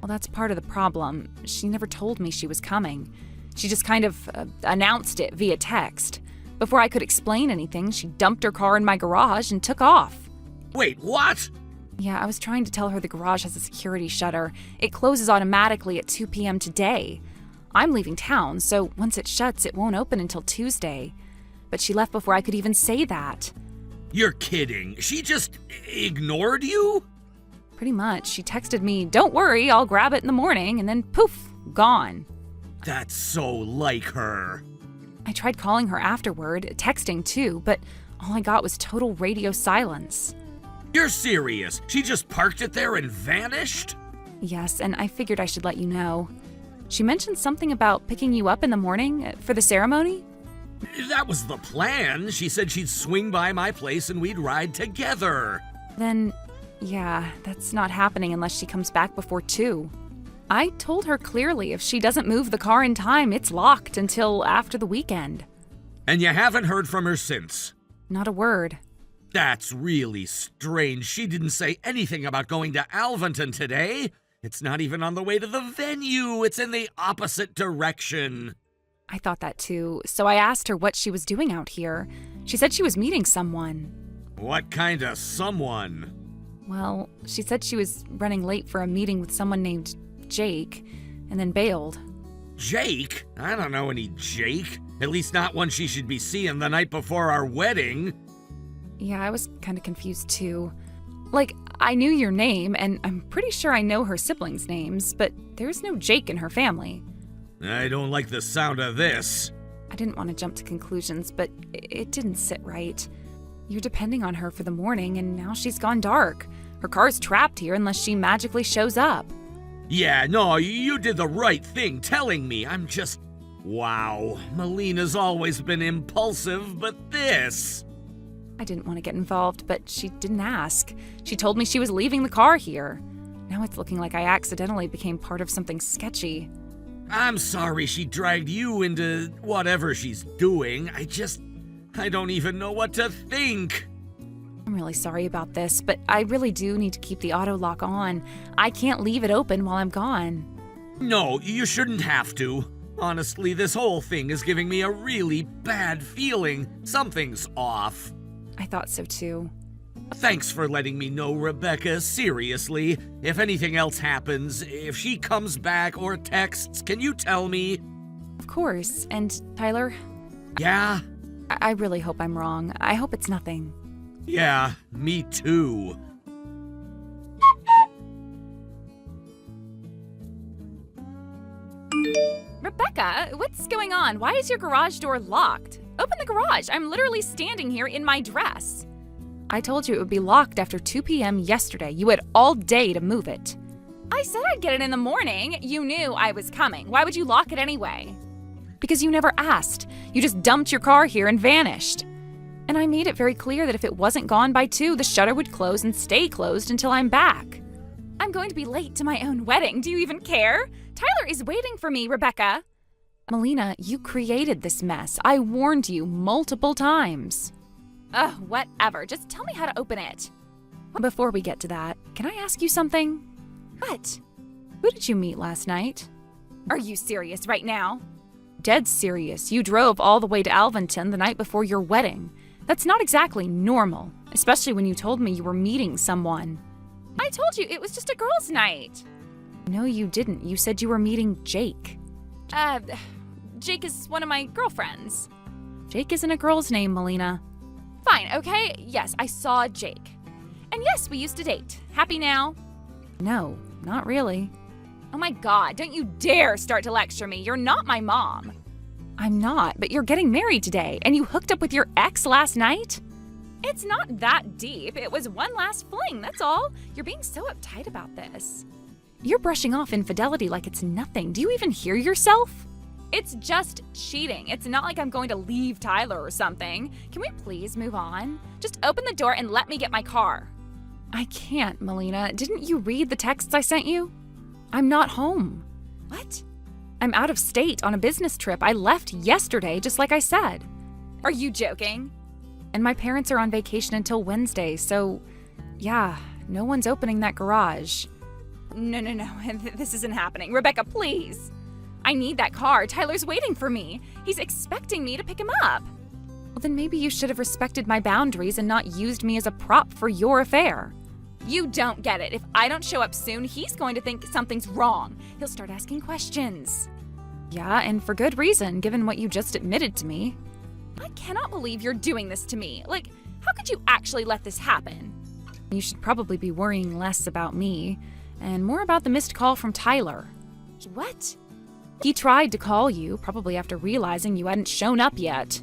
Well, that's part of the problem. She never told me she was coming. She just kind of announced it via text. Before I could explain anything, she dumped her car in my garage and took off. Wait, what? Yeah, I was trying to tell her the garage has a security shutter. It closes automatically at 2 p.m. today. I'm leaving town, so once it shuts, it won't open until Tuesday. But she left before I could even say that. You're kidding. She just ignored you? Pretty much. She texted me, "Don't worry, I'll grab it in the morning," and then poof, gone. That's so like her. I tried calling her afterward, texting too, but all I got was total radio silence. You're serious? She just parked it there and vanished? Yes, and I figured I should let you know. She mentioned something about picking you up in the morning for the ceremony? That was the plan. She said she'd swing by my place and we'd ride together. Then, yeah, that's not happening unless she comes back before 2. I told her clearly if she doesn't move the car in time, it's locked until after the weekend. And you haven't heard from her since? Not a word. That's really strange. She didn't say anything about going to Alvinton today. It's not even on the way to the venue. It's in the opposite direction. I thought that too, so I asked her what she was doing out here. She said she was meeting someone. What kind of someone? Well, she said she was running late for a meeting with someone named Jake, and then bailed. Jake? I don't know any Jake. At least not one she should be seeing the night before our wedding. Yeah, I was kind of confused too. Like, I knew your name, and I'm pretty sure I know her siblings' names, but there's no Jake in her family. I don't like the sound of this. I didn't want to jump to conclusions, but it didn't sit right. You're depending on her for the morning, and now she's gone dark. Her car's trapped here unless she magically shows up. Yeah, no, you did the right thing telling me. Wow, Melina's always been impulsive, but this... I didn't want to get involved, but she didn't ask. She told me she was leaving the car here. Now it's looking like I accidentally became part of something sketchy. I'm sorry she dragged you into whatever she's doing. I don't even know what to think. I'm really sorry about this, but I really do need to keep the auto lock on. I can't leave it open while I'm gone. No, you shouldn't have to. Honestly, this whole thing is giving me a really bad feeling. Something's off. I thought so too. Thanks for letting me know, Rebecca. Seriously, if anything else happens, if she comes back or texts, can you tell me? Of course. And Tyler? Yeah? I really hope I'm wrong. I hope it's nothing. Yeah, me too. Rebecca, what's going on? Why is your garage door locked? Open the garage. I'm literally standing here in my dress. I told you it would be locked after 2 p.m. yesterday. You had all day to move it. I said I'd get it in the morning. You knew I was coming. Why would you lock it anyway? Because you never asked. You just dumped your car here and vanished. And I made it very clear that if it wasn't gone by 2, the shutter would close and stay closed until I'm back. I'm going to be late to my own wedding. Do you even care? Tyler is waiting for me, Rebecca. Melina, you created this mess. I warned you multiple times. Ugh, whatever. Just tell me how to open it. Before we get to that, can I ask you something? What? Who did you meet last night? Are you serious right now? Dead serious. You drove all the way to Alvinton the night before your wedding. That's not exactly normal, especially when you told me you were meeting someone. I told you it was just a girls' night. No, you didn't. You said you were meeting Jake. Jake is one of my girlfriends. Jake isn't a girl's name, Melina. Fine, okay? Yes, I saw Jake. And yes, we used to date. Happy now? No, not really. Oh my god, don't you dare start to lecture me. You're not my mom. I'm not, but you're getting married today, and you hooked up with your ex last night? It's not that deep. It was one last fling, that's all. You're being so uptight about this. You're brushing off infidelity like it's nothing. Do you even hear yourself? It's just cheating. It's not like I'm going to leave Tyler or something. Can we please move on? Just open the door and let me get my car. I can't, Melina. Didn't you read the texts I sent you? I'm not home. What? I'm out of state on a business trip. I left yesterday, just like I said. Are you joking? And my parents are on vacation until Wednesday, so yeah, no one's opening that garage. No. This isn't happening. Rebecca, please. I need that car. Tyler's waiting for me. He's expecting me to pick him up. Well, then maybe you should have respected my boundaries and not used me as a prop for your affair. You don't get it. If I don't show up soon, he's going to think something's wrong. He'll start asking questions. Yeah, and for good reason, given what you just admitted to me. I cannot believe you're doing this to me. Like, how could you actually let this happen? You should probably be worrying less about me and more about the missed call from Tyler. What? He tried to call you, probably after realizing you hadn't shown up yet.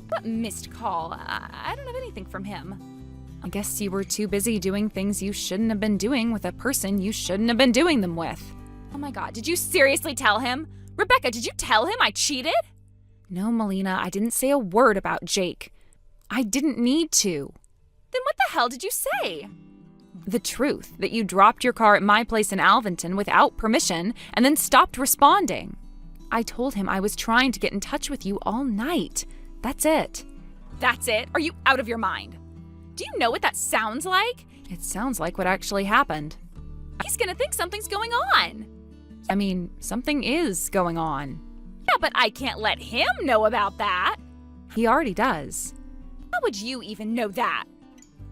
What missed call? I don't have anything from him. I guess you were too busy doing things you shouldn't have been doing with a person you shouldn't have been doing them with. Oh my god, did you seriously tell him? Rebecca, did you tell him I cheated? No, Melina, I didn't say a word about Jake. I didn't need to. Then what the hell did you say? The truth, that you dropped your car at my place in Alvinton without permission and then stopped responding. I told him I was trying to get in touch with you all night. That's it. That's it? Are you out of your mind? Do you know what that sounds like? It sounds like what actually happened. He's gonna think something's going on. I mean, something is going on. Yeah, but I can't let him know about that. He already does. How would you even know that?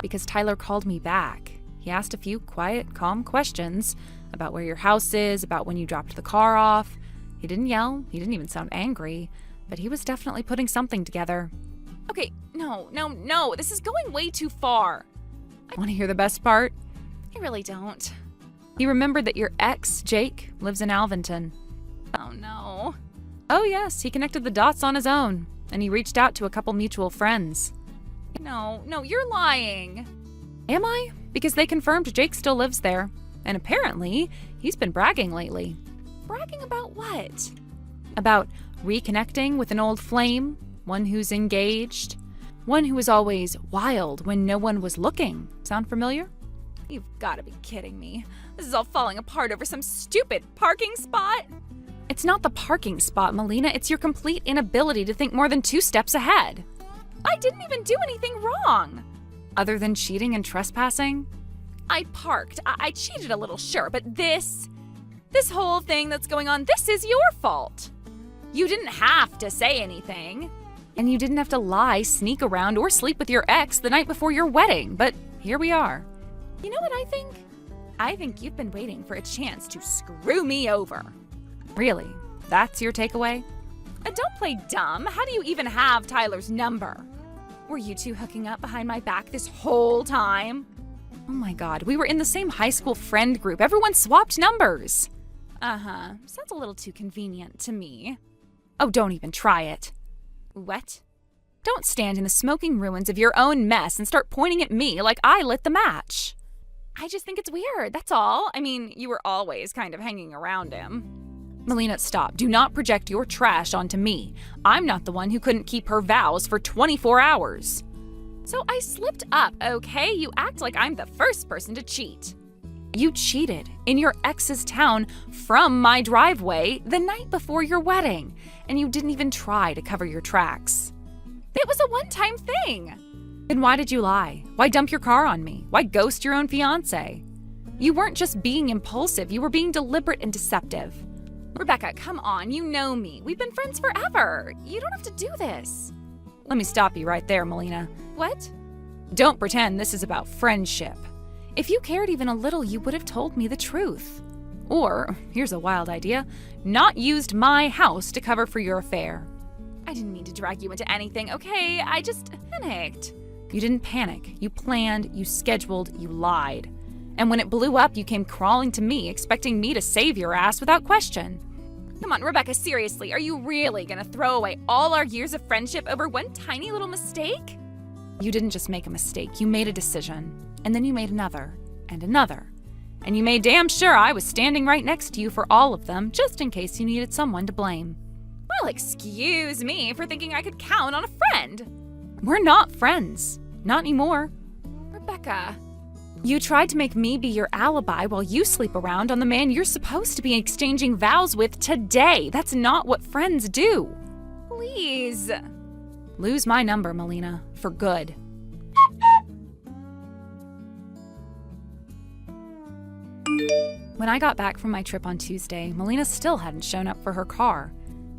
Because Tyler called me back. He asked a few quiet, calm questions about where your house is, about when you dropped the car off. He didn't yell, he didn't even sound angry, but he was definitely putting something together. Okay, no, this is going way too far. Want to hear the best part? I really don't. He remembered that your ex, Jake, lives in Alvinton. Oh no. Oh yes, he connected the dots on his own, and he reached out to a couple mutual friends. No, you're lying. Am I? Because they confirmed Jake still lives there, and apparently he's been bragging lately. Bragging about what? About reconnecting with an old flame, one who's engaged, one who was always wild when no one was looking. Sound familiar? You've got to be kidding me. This is all falling apart over some stupid parking spot? It's not the parking spot, Melina. It's your complete inability to think more than 2 steps ahead. I didn't even do anything wrong. Other than cheating and trespassing? I parked. I cheated a little, sure, but this whole thing that's going on, this is your fault. You didn't have to say anything. And you didn't have to lie, sneak around, or sleep with your ex the night before your wedding, but here we are. You know what I think? I think you've been waiting for a chance to screw me over. Really? That's your takeaway? Don't play dumb. How do you even have Tyler's number? Were you two hooking up behind my back this whole time? Oh my god, we were in the same high school friend group. Everyone swapped numbers. Sounds a little too convenient to me. Oh, don't even try it. What? Don't stand in the smoking ruins of your own mess and start pointing at me like I lit the match. I just think it's weird, that's all. I mean, you were always kind of hanging around him. Melina, stop. Do not project your trash onto me. I'm not the one who couldn't keep her vows for 24 hours. So I slipped up, okay? You act like I'm the first person to cheat. You cheated in your ex's town from my driveway the night before your wedding, and you didn't even try to cover your tracks. It was a one-time thing. Then why did you lie? Why dump your car on me? Why ghost your own fiancé? You weren't just being impulsive, you were being deliberate and deceptive. Rebecca, come on, you know me. We've been friends forever. You don't have to do this. Let me stop you right there, Melina. What? Don't pretend this is about friendship. If you cared even a little, you would have told me the truth. Or, here's a wild idea, not used my house to cover for your affair. I didn't mean to drag you into anything, okay? I just panicked. You didn't panic. You planned, you scheduled, you lied. And when it blew up, you came crawling to me, expecting me to save your ass without question. Come on, Rebecca, seriously, are you really gonna throw away all our years of friendship over one tiny little mistake? You didn't just make a mistake, you made a decision. And then you made another, and another. And you made damn sure I was standing right next to you for all of them, just in case you needed someone to blame. Well, excuse me for thinking I could count on a friend. We're not friends. Not anymore. Rebecca. You tried to make me be your alibi while you sleep around on the man you're supposed to be exchanging vows with today. That's not what friends do. Please. Lose my number, Melina, for good. When I got back from my trip on Tuesday, Melina still hadn't shown up for her car.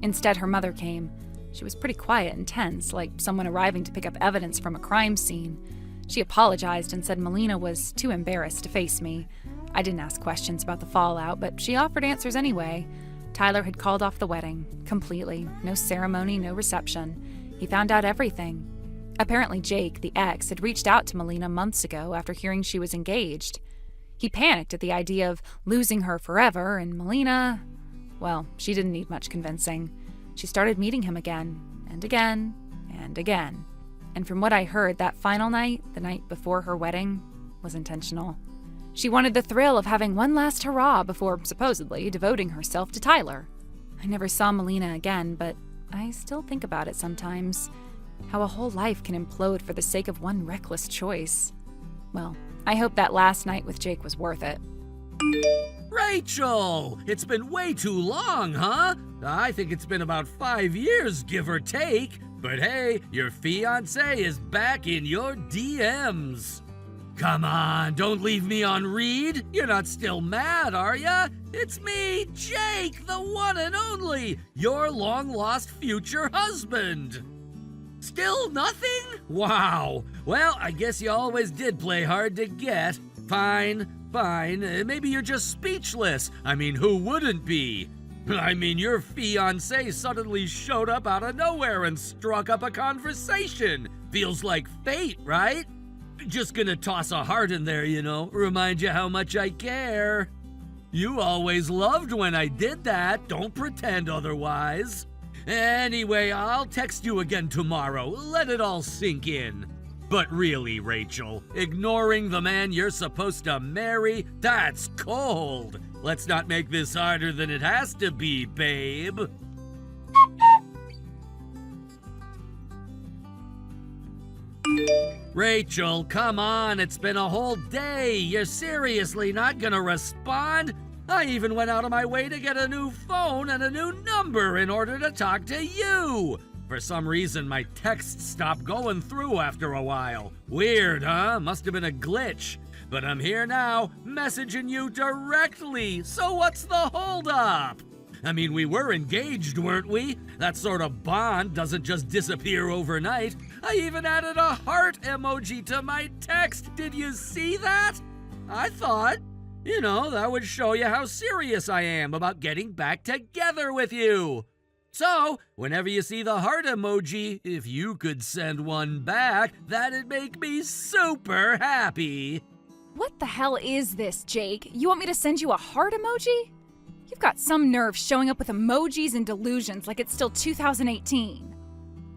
Instead, her mother came. She was pretty quiet and tense, like someone arriving to pick up evidence from a crime scene. She apologized and said Melina was too embarrassed to face me. I didn't ask questions about the fallout, but she offered answers anyway. Tyler had called off the wedding, completely. No ceremony, no reception. He found out everything. Apparently Jake, the ex, had reached out to Melina months ago after hearing she was engaged. He panicked at the idea of losing her forever, and Melina, well, she didn't need much convincing. She started meeting him again, and again, and again. And from what I heard, that final night, the night before her wedding, was intentional. She wanted the thrill of having one last hurrah before, supposedly, devoting herself to Tyler. I never saw Melina again, but I still think about it sometimes. How a whole life can implode for the sake of one reckless choice. Well, I hope that last night with Jake was worth it. Rachel! It's been way too long, huh? I think it's been about 5 years, give or take. But hey, your fiancé is back in your DMs. Come on, don't leave me on read. You're not still mad, are ya? It's me, Jake, the one and only, your long-lost future husband. Still nothing? Wow. Well, I guess you always did play hard to get. Fine. Maybe you're just speechless. I mean, who wouldn't be? I mean, your fiancé suddenly showed up out of nowhere and struck up a conversation. Feels like fate, right? Just gonna toss a heart in there, remind you how much I care. You always loved when I did that. Don't pretend otherwise. Anyway, I'll text you again tomorrow. Let it all sink in. But really, Rachel, ignoring the man you're supposed to marry, that's cold. Let's not make this harder than it has to be, babe. Rachel, come on, it's been a whole day. You're seriously not gonna respond? I even went out of my way to get a new phone and a new number in order to talk to you. For some reason, my texts stopped going through after a while. Weird, huh? Must have been a glitch. But I'm here now, messaging you directly. So what's the holdup? I mean, we were engaged, weren't we? That sort of bond doesn't just disappear overnight. I even added a heart emoji to my text. Did you see that? I thought, that would show you how serious I am about getting back together with you. So, whenever you see the heart emoji, if you could send one back, that'd make me super happy. What the hell is this, Jake? You want me to send you a heart emoji? You've got some nerve showing up with emojis and delusions like it's still 2018.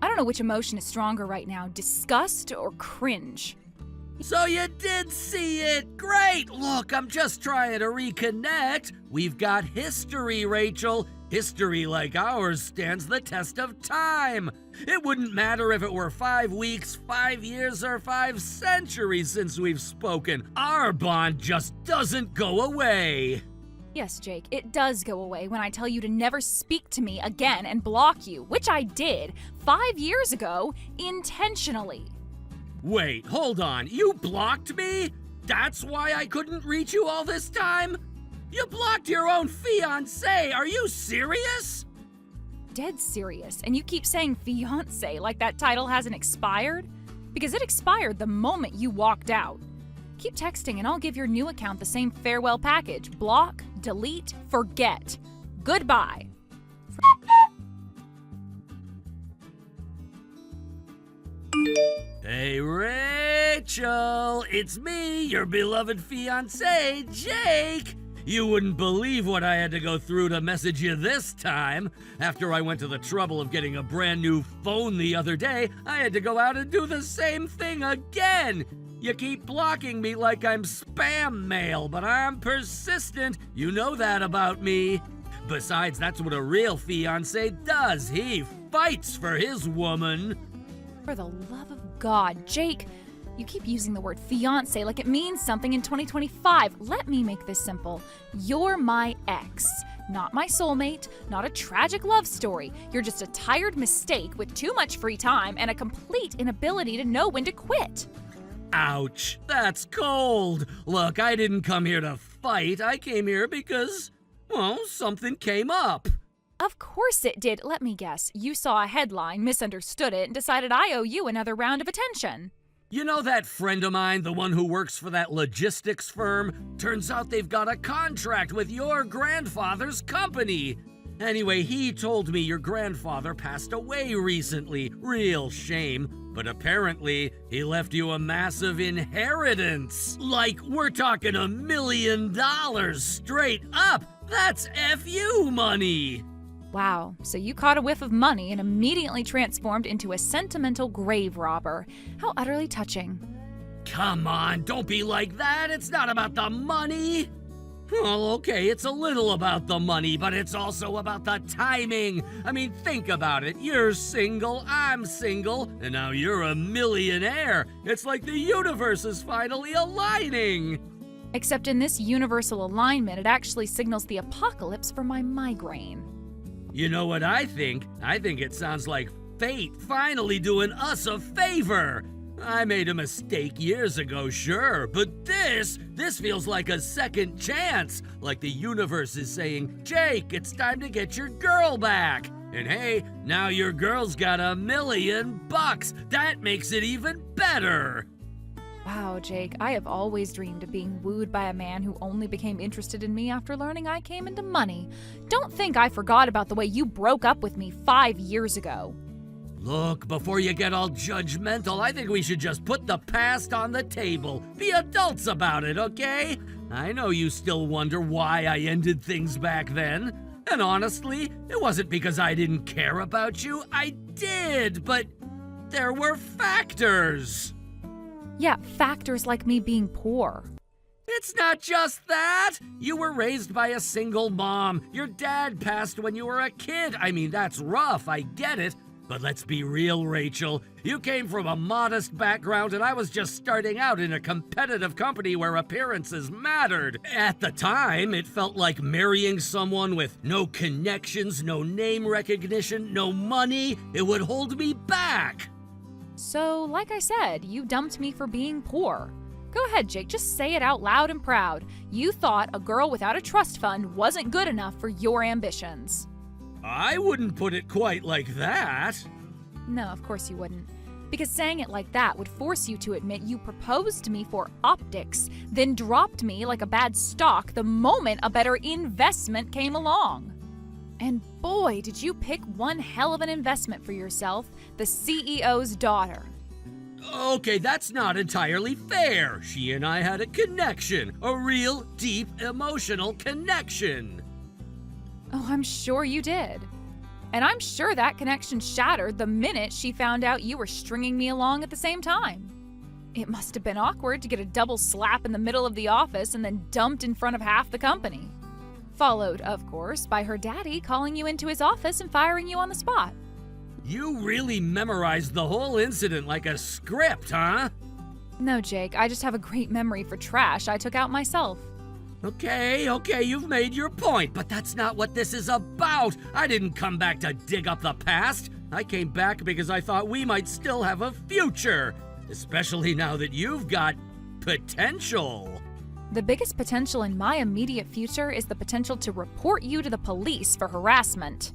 I don't know which emotion is stronger right now, disgust or cringe. So you did see it! Great! Look, I'm just trying to reconnect. We've got history, Rachel. History like ours stands the test of time. It wouldn't matter if it were 5 weeks, 5 years, or 5 centuries since we've spoken. Our bond just doesn't go away. Yes, Jake, it does go away when I tell you to never speak to me again and block you, which I did 5 years ago intentionally. Wait, hold on. You blocked me? That's why I couldn't reach you all this time? You blocked your own fiancé. Are you serious? Dead serious. And you keep saying fiancé like that title hasn't expired? Because it expired the moment you walked out. Keep texting and I'll give your new account the same farewell package. Block, delete, forget. Goodbye. Hey, Rachel, it's me, your beloved fiancé, Jake. You wouldn't believe what I had to go through to message you this time. After I went to the trouble of getting a brand new phone the other day, I had to go out and do the same thing again. You keep blocking me like I'm spam mail, but I'm persistent. You know that about me. Besides, that's what a real fiancé does. He fights for his woman. For the love of God, Jake, you keep using the word fiancé like it means something in 2025. Let me make this simple. You're my ex, not my soulmate, not a tragic love story. You're just a tired mistake with too much free time and a complete inability to know when to quit. Ouch, that's cold. Look, I didn't come here to fight. I came here because, something came up. Of course it did. Let me guess. You saw a headline, misunderstood it, and decided I owe you another round of attention. You know that friend of mine, the one who works for that logistics firm? Turns out they've got a contract with your grandfather's company. Anyway, he told me your grandfather passed away recently. Real shame. But apparently, he left you a massive inheritance. Like, we're talking $1 million straight up. That's FU money. Wow, so you caught a whiff of money and immediately transformed into a sentimental grave robber. How utterly touching. Come on, don't be like that. It's not about the money. Well, okay, it's a little about the money, but it's also about the timing. I mean, think about it. You're single, I'm single, and now you're a millionaire. It's like the universe is finally aligning. Except in this universal alignment, it actually signals the apocalypse for my migraine. You know what I think? I think it sounds like fate finally doing us a favor. I made a mistake years ago, sure, but this feels like a second chance. Like the universe is saying, Jake, it's time to get your girl back. And hey, now your girl's got $1 million. That makes it even better. Wow, Jake, I have always dreamed of being wooed by a man who only became interested in me after learning I came into money. Don't think I forgot about the way you broke up with me 5 years ago. Look, before you get all judgmental, I think we should just put the past on the table. Be adults about it, okay? I know you still wonder why I ended things back then. And honestly, it wasn't because I didn't care about you. I did, but there were factors. Yeah, factors like me being poor. It's not just that. You were raised by a single mom. Your dad passed when you were a kid. I mean, that's rough, I get it. But let's be real, Rachel. You came from a modest background, and I was just starting out in a competitive company where appearances mattered. At the time, it felt like marrying someone with no connections, no name recognition, no money. It would hold me back. So, like I said, you dumped me for being poor. Go ahead, Jake, just say it out loud and proud. You thought a girl without a trust fund wasn't good enough for your ambitions. I wouldn't put it quite like that. No, of course you wouldn't. Because saying it like that would force you to admit you proposed to me for optics, then dropped me like a bad stock the moment a better investment came along. And boy, did you pick one hell of an investment for yourself, the CEO's daughter. Okay, that's not entirely fair. She and I had a connection, a real, deep, emotional connection. Oh, I'm sure you did. And I'm sure that connection shattered the minute she found out you were stringing me along at the same time. It must have been awkward to get a double slap in the middle of the office and then dumped in front of half the company. Followed, of course, by her daddy calling you into his office and firing you on the spot. You really memorized the whole incident like a script, huh? No, Jake, I just have a great memory for trash I took out myself. Okay, you've made your point, but that's not what this is about. I didn't come back to dig up the past. I came back because I thought we might still have a future, especially now that you've got potential. The biggest potential in my immediate future is the potential to report you to the police for harassment.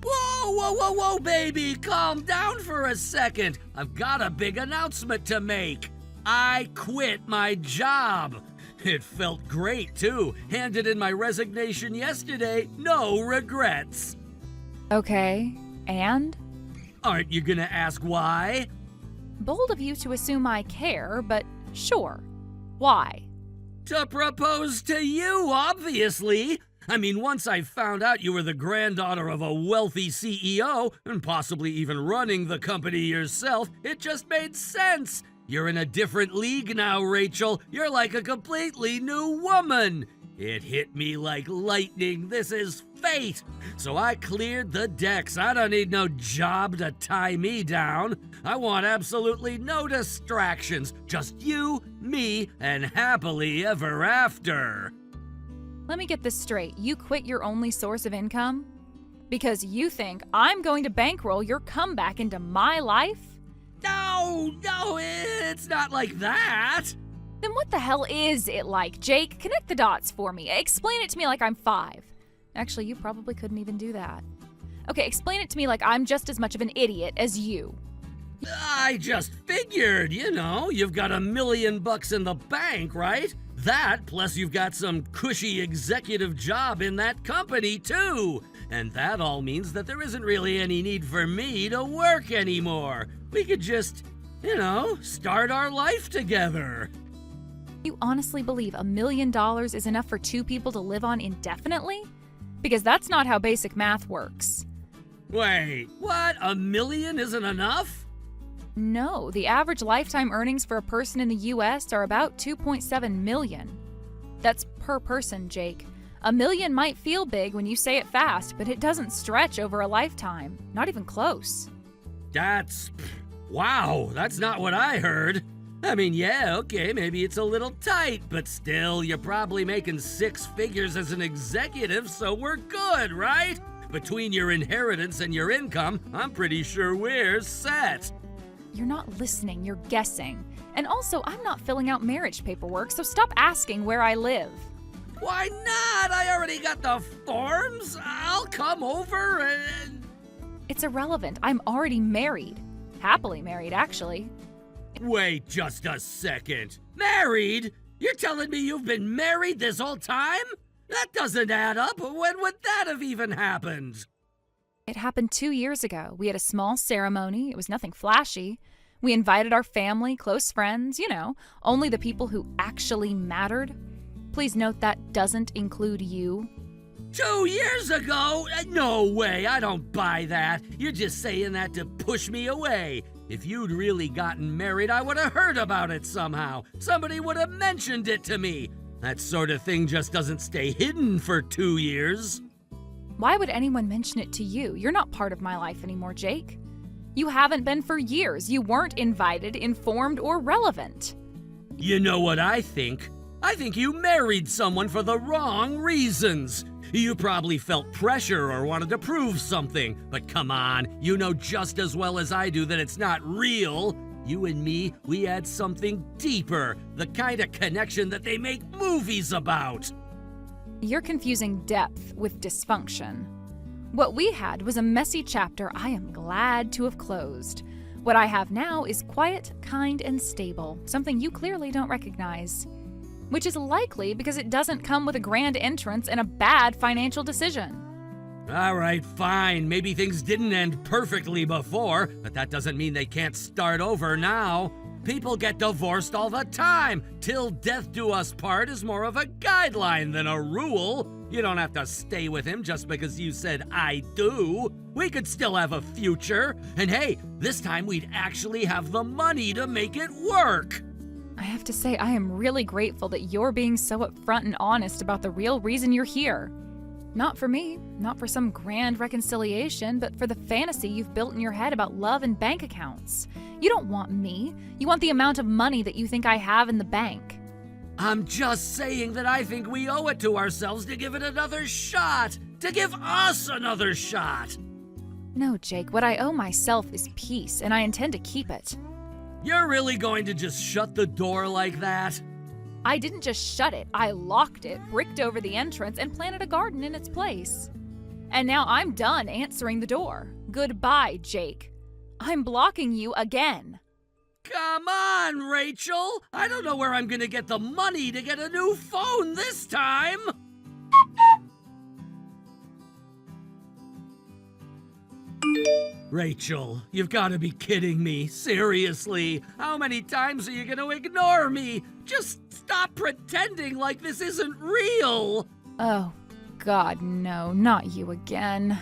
Whoa, baby, calm down for a second. I've got a big announcement to make. I quit my job. It felt great, too. Handed in my resignation yesterday. No regrets. Okay, and? Aren't you gonna ask why? Bold of you to assume I care, but sure. Why? To propose to you, obviously. I mean, once I found out you were the granddaughter of a wealthy CEO, and possibly even running the company yourself, it just made sense. You're in a different league now, Rachel. You're like a completely new woman. It hit me like lightning. This is fate. So I cleared the decks. I don't need no job to tie me down. I want absolutely no distractions. Just you, me, and happily ever after. Let me get this straight. You quit your only source of income? Because you think I'm going to bankroll your comeback into my life? No, it's not like that. Then what the hell is it like, Jake? Connect the dots for me. Explain it to me like I'm 5. Actually, you probably couldn't even do that. Okay, explain it to me like I'm just as much of an idiot as you. I just figured, you've got $1 million in the bank, right? That, plus you've got some cushy executive job in that company, too. And that all means that there isn't really any need for me to work anymore. We could just, start our life together. You honestly believe $1 million is enough for 2 people to live on indefinitely? Because that's not how basic math works. Wait, what? $1 million isn't enough? No, the average lifetime earnings for a person in the US are about 2.7 million. That's per person, Jake. $1 million might feel big when you say it fast, but it doesn't stretch over a lifetime. Not even close. Wow, that's not what I heard. I mean, yeah, okay, maybe it's a little tight, but still, you're probably making 6 figures as an executive, so we're good, right? Between your inheritance and your income, I'm pretty sure we're set. You're not listening, you're guessing. And also, I'm not filling out marriage paperwork, so stop asking where I live. Why not? I already got the forms. I'll come over and... It's irrelevant. I'm already married. Happily married, actually. Wait just a second. Married? You're telling me you've been married this whole time? That doesn't add up. When would that have even happened? It happened 2 years ago. We had a small ceremony. It was nothing flashy. We invited our family, close friends, only the people who actually mattered. Please note that doesn't include you. 2 years ago? No way, I don't buy that. You're just saying that to push me away. If you'd really gotten married, I would have heard about it somehow. Somebody would have mentioned it to me. That sort of thing just doesn't stay hidden for 2 years. Why would anyone mention it to you? You're not part of my life anymore, Jake. You haven't been for years. You weren't invited, informed, or relevant. You know what I think? I think you married someone for the wrong reasons. You probably felt pressure or wanted to prove something. But come on, you know just as well as I do that it's not real. You and me, we had something deeper, the kind of connection that they make movies about. You're confusing depth with dysfunction. What we had was a messy chapter I am glad to have closed. What I have now is quiet, kind, and stable, something you clearly don't recognize. Which is likely because it doesn't come with a grand entrance and a bad financial decision. All right, fine. Maybe things didn't end perfectly before, but that doesn't mean they can't start over now. People get divorced all the time. Till death do us part is more of a guideline than a rule. You don't have to stay with him just because you said I do. We could still have a future. And hey, this time we'd actually have the money to make it work. I have to say, I am really grateful that you're being so upfront and honest about the real reason you're here. Not for me, not for some grand reconciliation, but for the fantasy you've built in your head about love and bank accounts. You don't want me. You want the amount of money that you think I have in the bank. I'm just saying that I think we owe it to ourselves to give it another shot. To give us another shot. No, Jake, what I owe myself is peace, and I intend to keep it. You're really going to just shut the door like that? I didn't just shut it, I locked it, bricked over the entrance, and planted a garden in its place. And now I'm done answering the door. Goodbye, Jake. I'm blocking you again. Come on, Rachel! I don't know where I'm gonna get the money to get a new phone this time! Rachel, you've gotta be kidding me. Seriously, how many times are you gonna ignore me? Just stop pretending like this isn't real! Oh, God, no, not you again.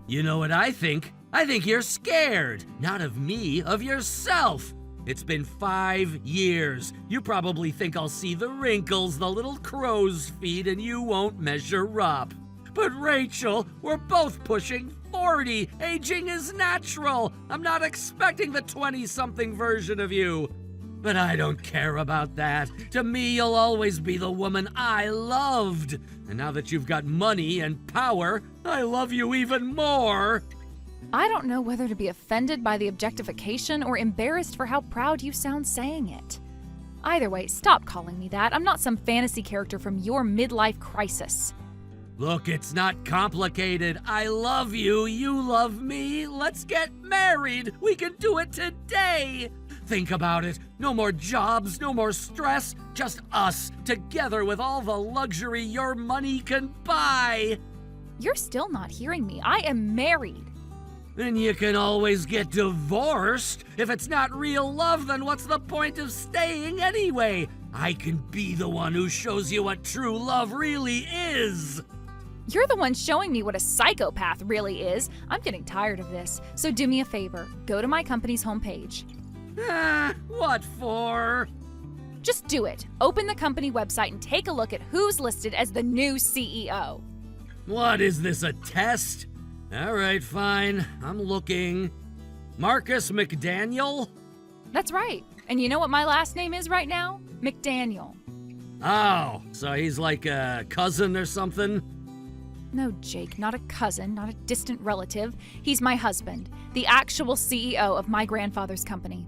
You know what I think? I think you're scared. Not of me, of yourself. It's been 5 years. You probably think I'll see the wrinkles, the little crow's feet, and you won't measure up. But Rachel, we're both pushing 40. Aging is natural. I'm not expecting the 20-something version of you. But I don't care about that. To me, you'll always be the woman I loved. And now that you've got money and power, I love you even more. I don't know whether to be offended by the objectification or embarrassed for how proud you sound saying it. Either way, stop calling me that. I'm not some fantasy character from your midlife crisis. Look, it's not complicated. I love you, you love me. Let's get married. We can do it today. Think about it. No more jobs, no more stress. Just us, together with all the luxury your money can buy. You're still not hearing me. I am married. Then you can always get divorced. If it's not real love, then what's the point of staying anyway? I can be the one who shows you what true love really is. You're the one showing me what a psychopath really is. I'm getting tired of this. So do me a favor. Go to my company's homepage. What for? Just do it. Open the company website and take a look at who's listed as the new CEO. What is this, a test? All right, fine. I'm looking. Marcus McDaniel? That's right. And you know what my last name is right now? McDaniel. Oh, so he's like a cousin or something? No, Jake, not a cousin, not a distant relative. He's my husband, the actual CEO of my grandfather's company.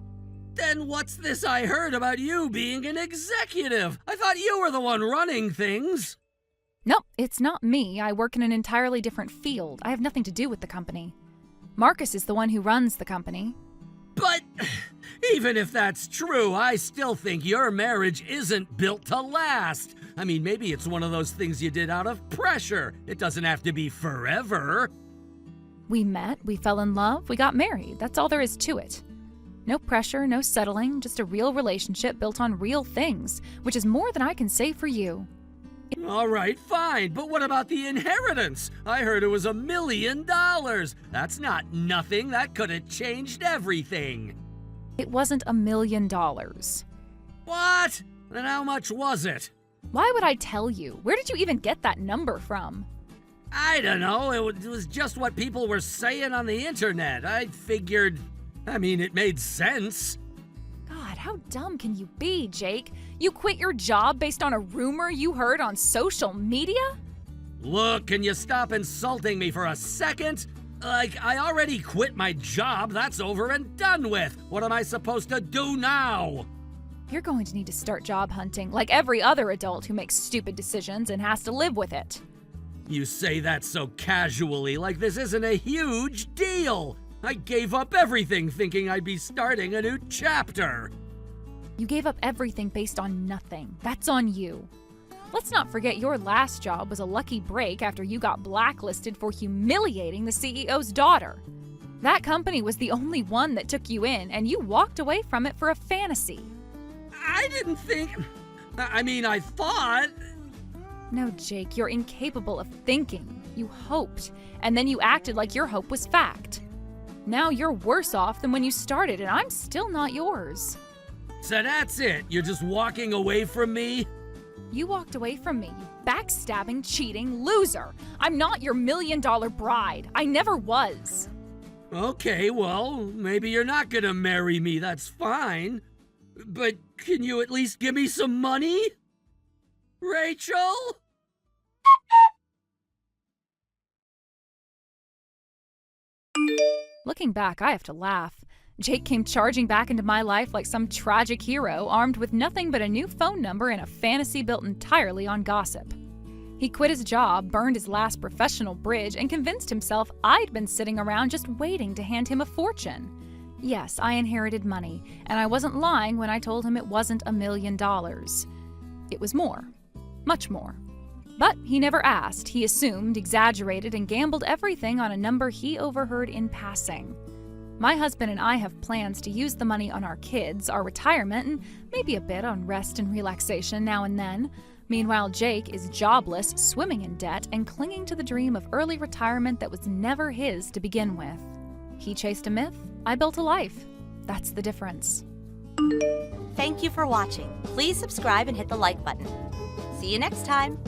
Then what's this I heard about you being an executive? I thought you were the one running things. Nope, it's not me. I work in an entirely different field. I have nothing to do with the company. Marcus is the one who runs the company. But even if that's true, I still think your marriage isn't built to last. I mean, maybe it's one of those things you did out of pressure. It doesn't have to be forever. We met, we fell in love, we got married. That's all there is to it. No pressure, no settling, just a real relationship built on real things, which is more than I can say for you. All right, fine, but what about the inheritance? I heard it was $1 million. That's not nothing. That could have changed everything. It wasn't $1 million. What? Then how much was it? Why would I tell you? Where did you even get that number from? I don't know. It was just what people were saying on the internet. I figured, it made sense. God, how dumb can you be, Jake? You quit your job based on a rumor you heard on social media? Look, can you stop insulting me for a second? I already quit my job. That's over and done with. What am I supposed to do now? You're going to need to start job hunting like every other adult who makes stupid decisions and has to live with it. You say that so casually, like this isn't a huge deal. I gave up everything thinking I'd be starting a new chapter. You gave up everything based on nothing. That's on you. Let's not forget your last job was a lucky break after you got blacklisted for humiliating the CEO's daughter. That company was the only one that took you in, and you walked away from it for a fantasy. I didn't think... I thought... No, Jake, you're incapable of thinking. You hoped, and then you acted like your hope was fact. Now you're worse off than when you started, and I'm still not yours. So that's it? You're just walking away from me? You walked away from me, you backstabbing, cheating loser. I'm not your $1 million bride. I never was. Okay, well, maybe you're not gonna marry me. That's fine. But can you at least give me some money? Rachel? Looking back, I have to laugh. Jake came charging back into my life like some tragic hero, armed with nothing but a new phone number and a fantasy built entirely on gossip. He quit his job, burned his last professional bridge, and convinced himself I'd been sitting around just waiting to hand him a fortune. Yes, I inherited money, and I wasn't lying when I told him it wasn't $1 million. It was more. Much more. But he never asked. He assumed, exaggerated, and gambled everything on a number he overheard in passing. My husband and I have plans to use the money on our kids, our retirement, and maybe a bit on rest and relaxation now and then. Meanwhile, Jake is jobless, swimming in debt, and clinging to the dream of early retirement that was never his to begin with. He chased a myth, I built a life. That's the difference. Thank you for watching. Please subscribe and hit the like button. See you next time.